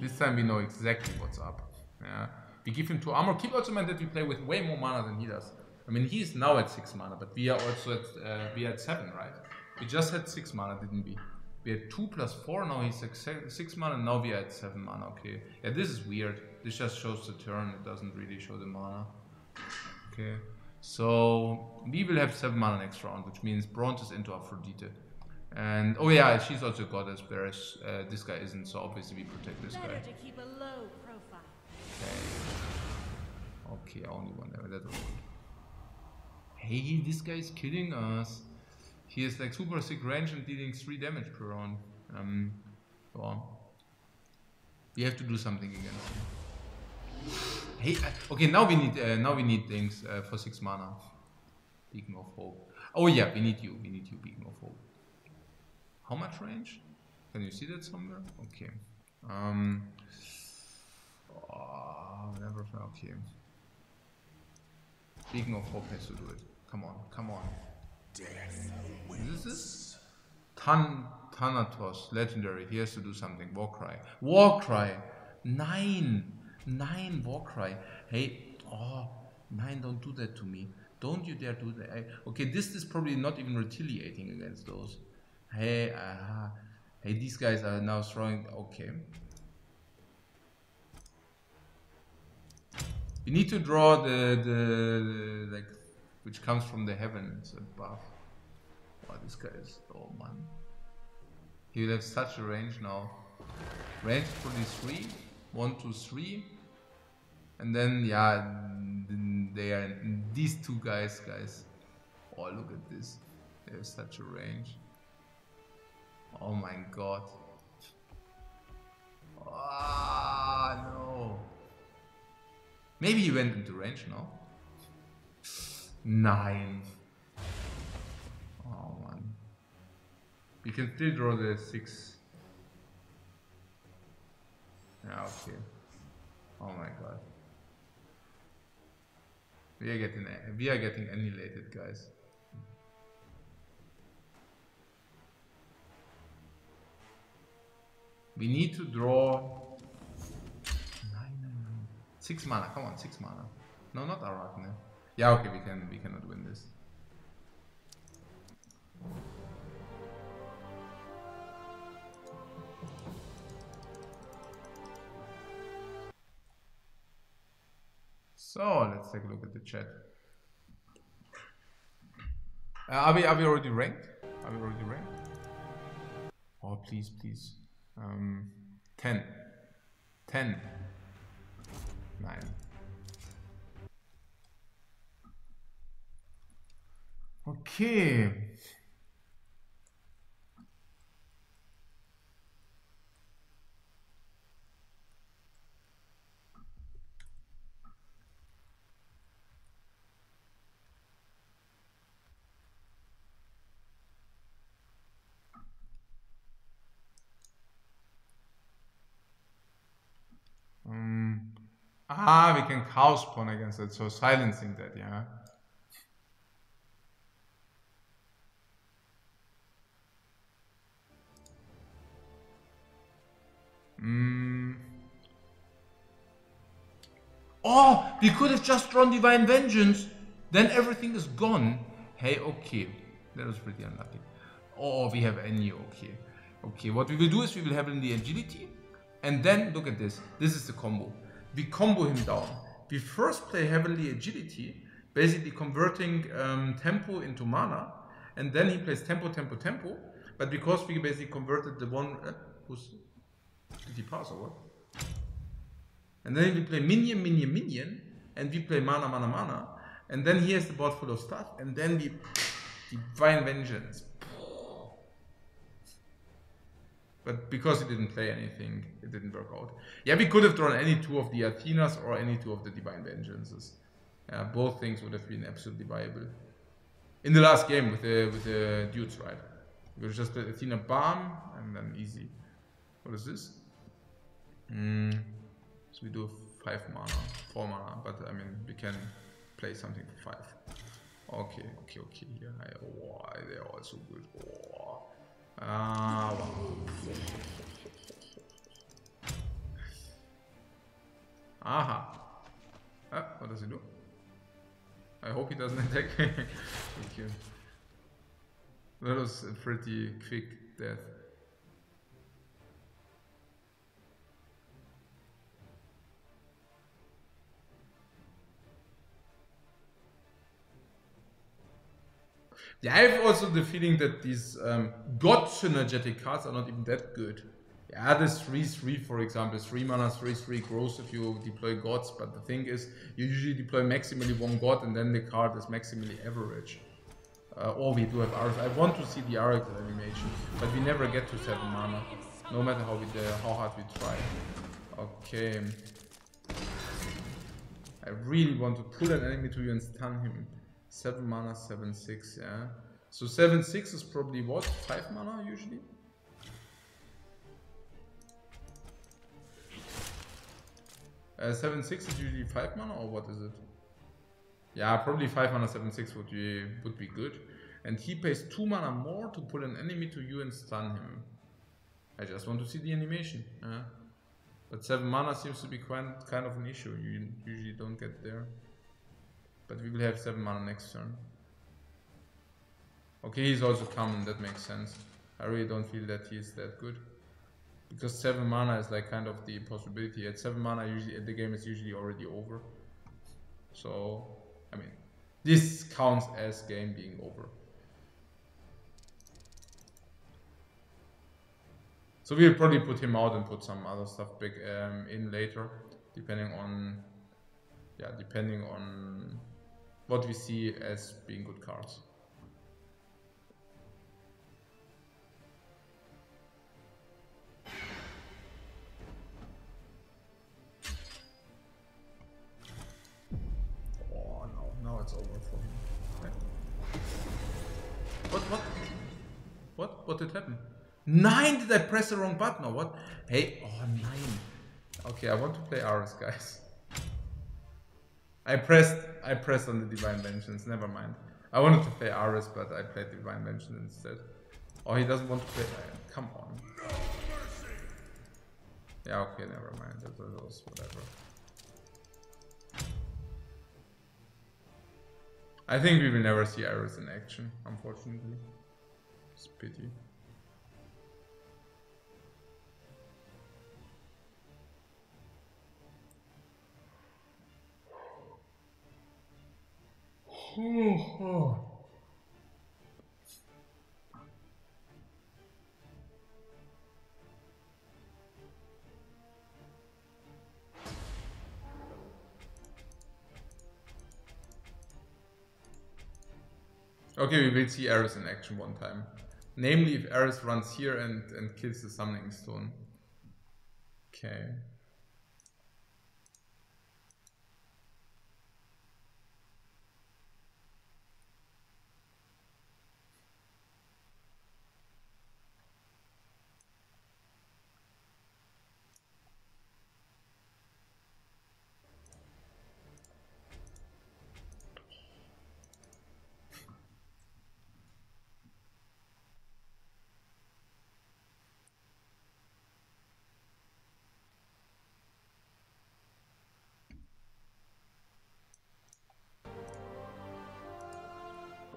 This time we know exactly what's up. Yeah. We give him 2 armor. Keep also in mind that we play with way more mana than he does. I mean, he is now at 6 mana, but we are also at 7, right? We just had 6 mana, didn't we? We had 2 plus 4, now he's at 6 mana, and now we are at 7 mana, okay. Yeah, this is weird. This just shows the turn, it doesn't really show the mana. Okay, so we will have 7 mana next round, which means Bronze is into Aphrodite. And, oh yeah, she's also a goddess, whereas this guy isn't, so obviously we protect this guy. Better to keep a low profile. Okay, only one level. Hey, this guy is killing us. He has like super sick range and dealing 3 damage per round. Go on. We have to do something against him. Hey, okay, now we need things for 6 mana. Beacon of Hope. Oh yeah, we need you, Beacon of Hope. How much range? Can you see that somewhere? Okay. Never. Okay. Beacon of Hope has to do it. Come on, come on. This is Thanatos, legendary. He has to do something. Warcry. Warcry! 9 Warcry. Hey, 9, don't do that to me. Don't you dare do that. Okay, this is probably not even retaliating against those. Hey, hey, these guys are now throwing. Okay. We need to draw the like, which comes from the heavens above. Wow, this guy is, oh man. He will have such a range now. Range is probably 3, 1, 2, 3. And then, yeah, they are these 2 guys. Oh, look at this. They have such a range. Oh my god. Ah, no. Maybe he went into range now. 9. Oh man. We can still draw the 6. Yeah, okay. Oh my god. We are getting annihilated, guys. We need to draw 6 mana. Come on, 6 mana. No, not Arachne. Yeah, okay, we cannot win this. So let's take a look at the chat. Are we already ranked? Are we already ranked? Oh, please. 10. 9. Okay. We can cow spawn against it, so silencing that, yeah. Oh, we could have just drawn Divine Vengeance. Then everything is gone. Hey, okay. That was pretty unlucky. Oh, we have Enyo, okay. Okay, what we will do is we will have in the agility. And then, look at this. This is the combo. We combo him down. We first play heavenly agility, basically converting tempo into mana. And then he plays tempo. But because we basically converted the one... did he pass or what? And then we play minion. And we play mana. And then he has the board full of stuff. And then we... Divine Vengeance. But because he didn't play anything, it didn't work out. Yeah, we could have drawn any 2 of the Athenas or any 2 of the Divine Vengeances. Yeah, both things would have been absolutely viable. In the last game with the dudes, right? It was just the Athena Balm and then easy. What is this? So we do 5 mana, 4 mana, but I mean, we can play something for 5. Okay. Yeah, oh, they're all so good. Oh. Wow. Aha. What does he do? I hope he doesn't attack me. Thank you. That was a pretty quick death. Yeah, I have also the feeling that these god synergetic cards are not even that good. Yeah, this 3/3, for example, 3 mana, 3/3 grows if you deploy gods, but the thing is, you usually deploy maximally 1 god and then the card is maximally average. Or we do have Ares. I want to see the Ares animation, but we never get to 7 mana, no matter how hard we try. Okay. I really want to pull an enemy to you and stun him. 7 mana, 7/6, yeah. So 7/6 is probably what? 5 mana usually? Uh, 7/6 is usually 5 mana, or what is it? Yeah, probably 5 mana 7/6 would be good. And he pays 2 mana more to pull an enemy to you and stun him. I just want to see the animation. But 7 mana seems to be kind of an issue. You usually don't get there. But we will have 7 mana next turn. Okay, he's also common, that makes sense. I really don't feel that he is that good. Because 7 mana is like kind of the possibility. At 7 mana, usually the game is usually already over. So, I mean, this counts as game being over. So we'll probably put him out and put some other stuff back in later, depending on what we see as being good cards. Oh no, now it's over for him. What did happen? 9? Did I press the wrong button or what? Hey, oh 9. Okay, I want to play Ares, guys. I pressed on the Divine Vengeance, never mind. I wanted to play Ares, but I played Divine Vengeance instead. Oh, he doesn't want to play. Come on. Yeah, okay, never mind. That was whatever. I think we will never see Ares in action, unfortunately. It's a pity. Okay, we will see Ares in action one time. Namely, if Ares runs here and kills the Summoning Stone. Okay.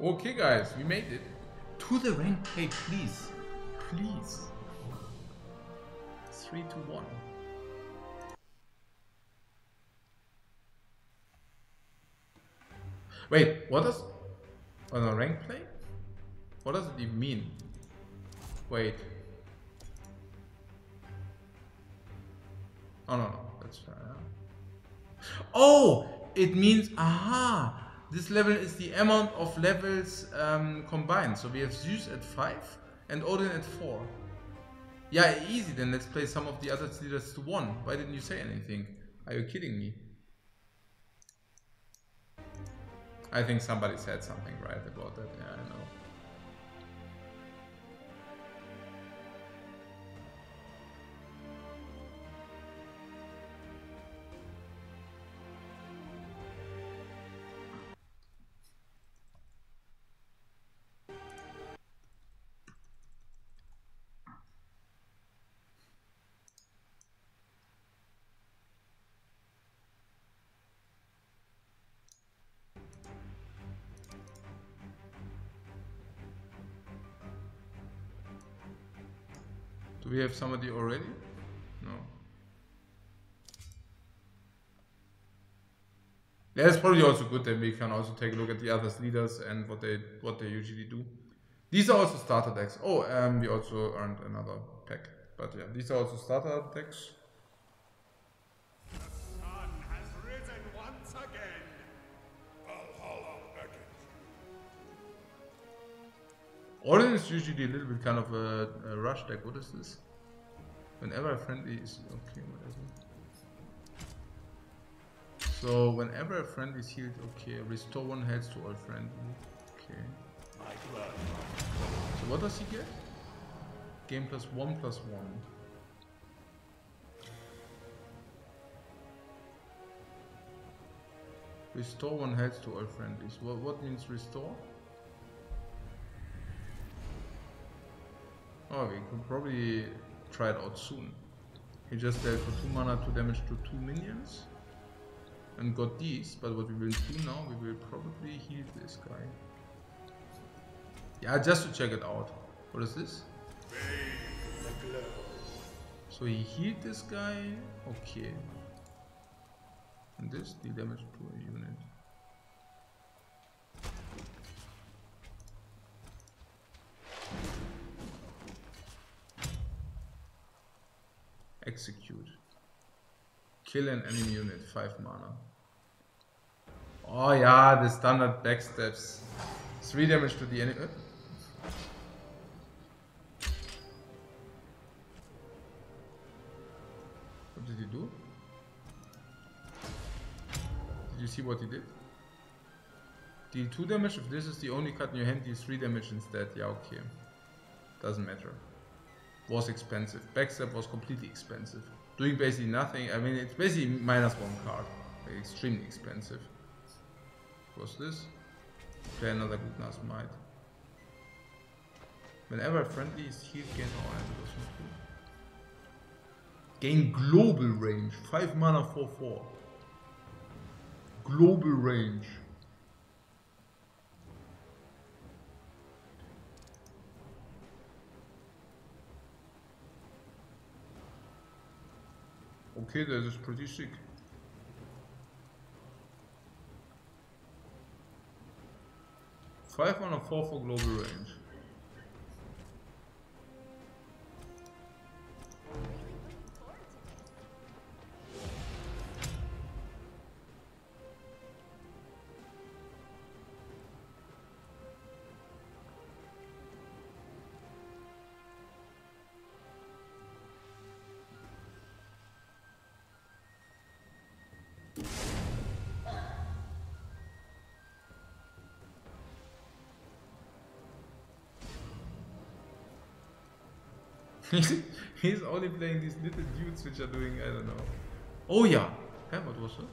Okay guys, we made it to the rank play, please. Please. 3 to 1. Wait, what does on a rank play? What does it even mean? Wait. Oh no, that's fair. Oh, it means aha. This level is the amount of levels combined. So we have Zeus at 5 and Odin at 4. Yeah, easy then. Let's play some of the other leaders to 1. Why didn't you say anything? Are you kidding me? I think somebody said something right about that. Yeah, I know. Do we have somebody already? No. Yeah, it's probably also good that we can also take a look at the others leaders and what they usually do. These are also starter decks. Oh, we also earned another pack. But yeah, these are also starter decks. The sun has risen once again. Valhalla beckons. Odin is usually a little bit kind of a rush deck. What is this? Whenever a friendly is okay, whatever. So whenever a friend is healed, okay, restore 1 health to all friendly. Okay. So what does he get? Game +1/+1. Restore 1 health to all friendlies. What means restore? Oh, we could probably try it out soon. He just dealt for 2 mana, 2 damage to 2 minions. And got these, but what we will do now, we will probably heal this guy. Yeah, just to check it out. What is this? So he healed this guy, okay. And this, deal damage to a unit. Execute. Kill an enemy unit, 5 mana. Oh yeah, the standard backstabs. 3 damage to the enemy. What did he do? Did you see what he did? Deal 2 damage. If this is the only card in your hand, deal 3 damage instead. Yeah, okay. Doesn't matter. Was expensive. Backstab was completely expensive. Doing basically nothing. I mean, it's basically -1 card. Like, extremely expensive. What's this? Play another Gugna's Might. Whenever a friendly is healed, gain gain global range. 5 mana 4/4. Global range. Okay, that is pretty sick. Five mana 4 for global range. He's only playing these little dudes which are doing, I don't know. Oh yeah! Hey, what was it?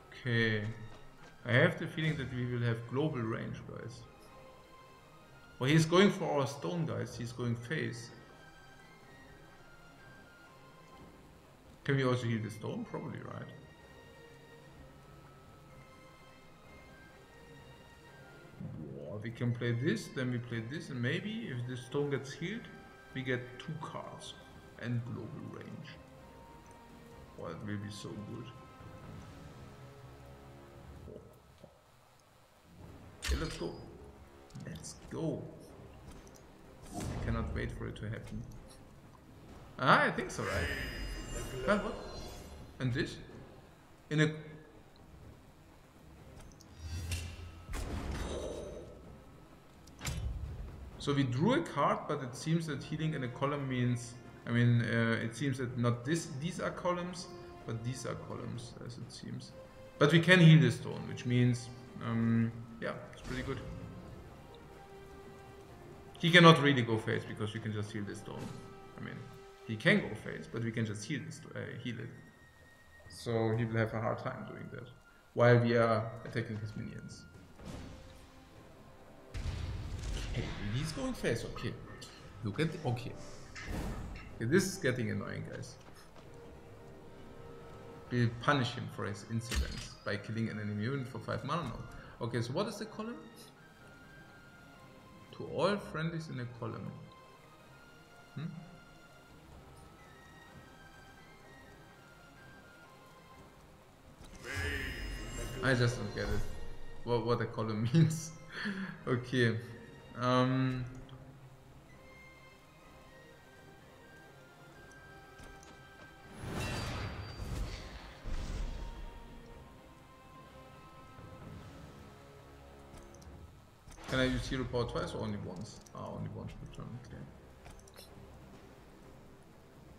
Okay. I have the feeling that we will have global range, guys. Well, he's going for our stone, guys. He's going face. Can we also heal the stone? Probably, right? We can play this, then we play this, and maybe if the stone gets healed, we get 2 cards and global range. Well, it will be so good. Okay, let's go. Let's go. I cannot wait for it to happen. Ah, I think so, right? What? And this? In a... So we drew a card, but it seems that healing in a column means, I mean, it seems that not these are columns, but these are columns, as it seems. But we can heal the stone, which means, yeah, it's pretty good. He cannot really go face because you can just heal the stone. I mean, he can go face, but we can just heal it. So he will have a hard time doing that while we are attacking his minions. Hey, he's going face, okay. Look at okay. This is getting annoying, guys. We'll punish him for his insolence by killing an enemy unit for 5 mana now. Okay, so what is the column? To all friendlies in a column. Hmm? I just don't get it. What a column means. Okay. Can I use hero power twice or only once? Ah, only once per turn, okay.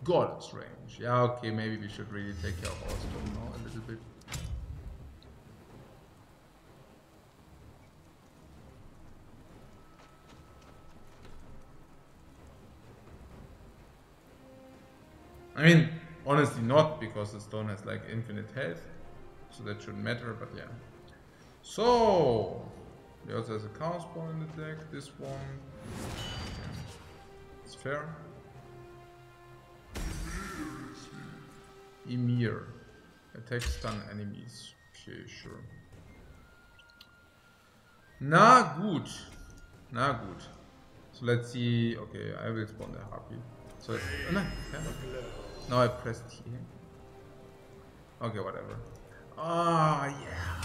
God's range. Yeah, okay, maybe we should really take care of our storm now a little bit. I mean, honestly not, because the stone has like infinite health. So that shouldn't matter, but yeah. So, he also has a chaos ball in the deck, this one. Okay. It's fair. Emir. Attack stun enemies. Okay, sure. Na gut. Na gut. So let's see. Okay, I will spawn the harpy. So it's, oh, no, yeah. Now I pressed here. Okay, whatever. Ah, yeah.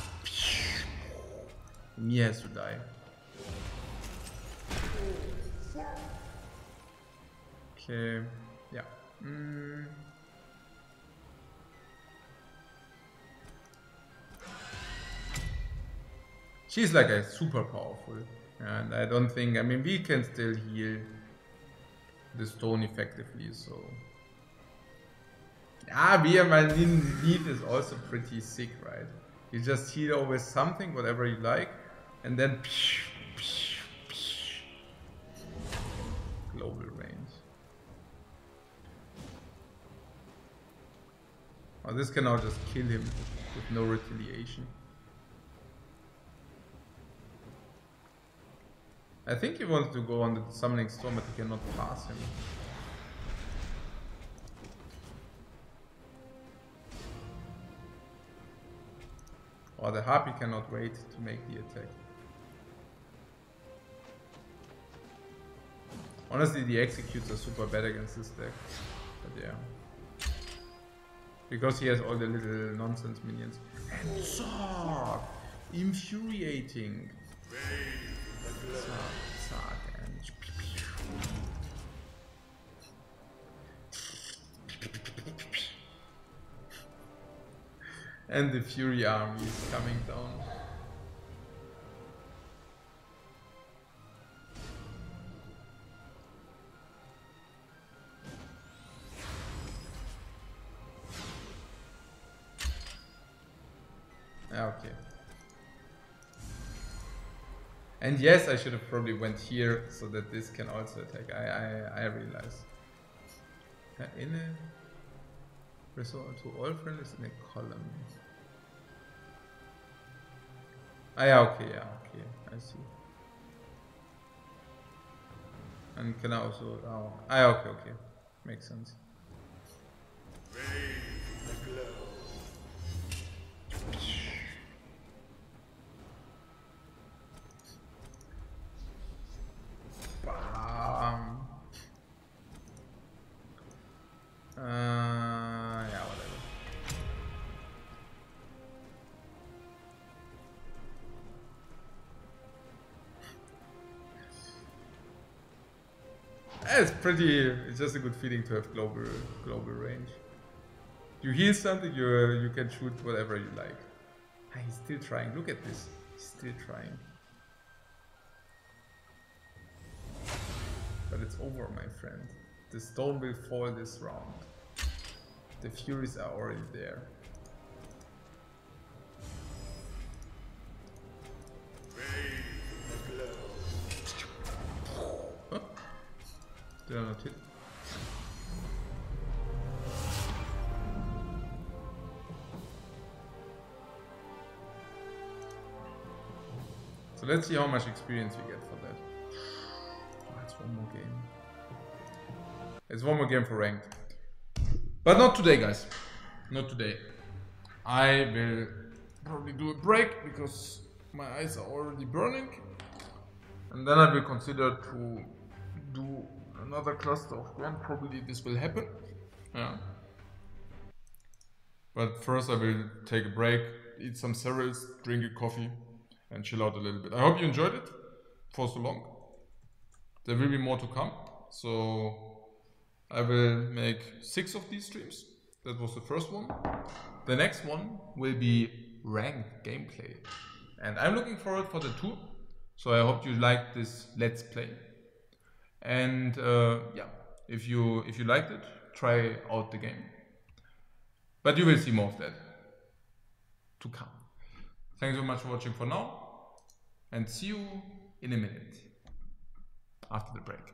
Me has to die. Okay, yeah. She's like a super powerful, and I don't think. I mean, we can still heal the stone effectively, so. Yeah, Viamalin Leaf is also pretty sick, right? You just heal always something, whatever you like, and then global range. Oh, this can now just kill him with no retaliation. I think he wants to go on the summoning storm, but he cannot pass him. Or the harpy cannot wait to make the attack. Honestly, the executes are super bad against this deck. But yeah. Because he has all the little nonsense minions. And Zog! Infuriating! Zog, and... And the Fury army is coming down. Okay. And yes, I should have probably went here so that this can also attack. I realize. In a resort to all friendlies in a column. Ah, yeah, okay, I see. And can I also, oh, okay, makes sense. Bam. Yeah, whatever. It's pretty. It's just a good feeling to have global range. You heal something, you can shoot whatever you like. Ah, he's still trying. Look at this. He's still trying. But it's over, my friend. The stone will fall this round. The Furies are already there. Huh? Did I not hit? So let's see how much experience we get for that. Oh, it's one more game. It's one more game for ranked. But not today, guys. Not today. I will probably do a break because my eyes are already burning. And then I will consider to do another cluster of Grand. Probably this will happen. Yeah. But first I will take a break, eat some cereals, drink a coffee, and chill out a little bit. I hope you enjoyed it for so long. There will be more to come. So I will make 6 of these streams. That was the first one. The next one will be ranked gameplay. And I'm looking forward for the 2. So I hope you like this Let's Play. And yeah, if you liked it, try out the game. But you will see more of that to come. Thanks so much for watching for now. And see you in a minute after the break.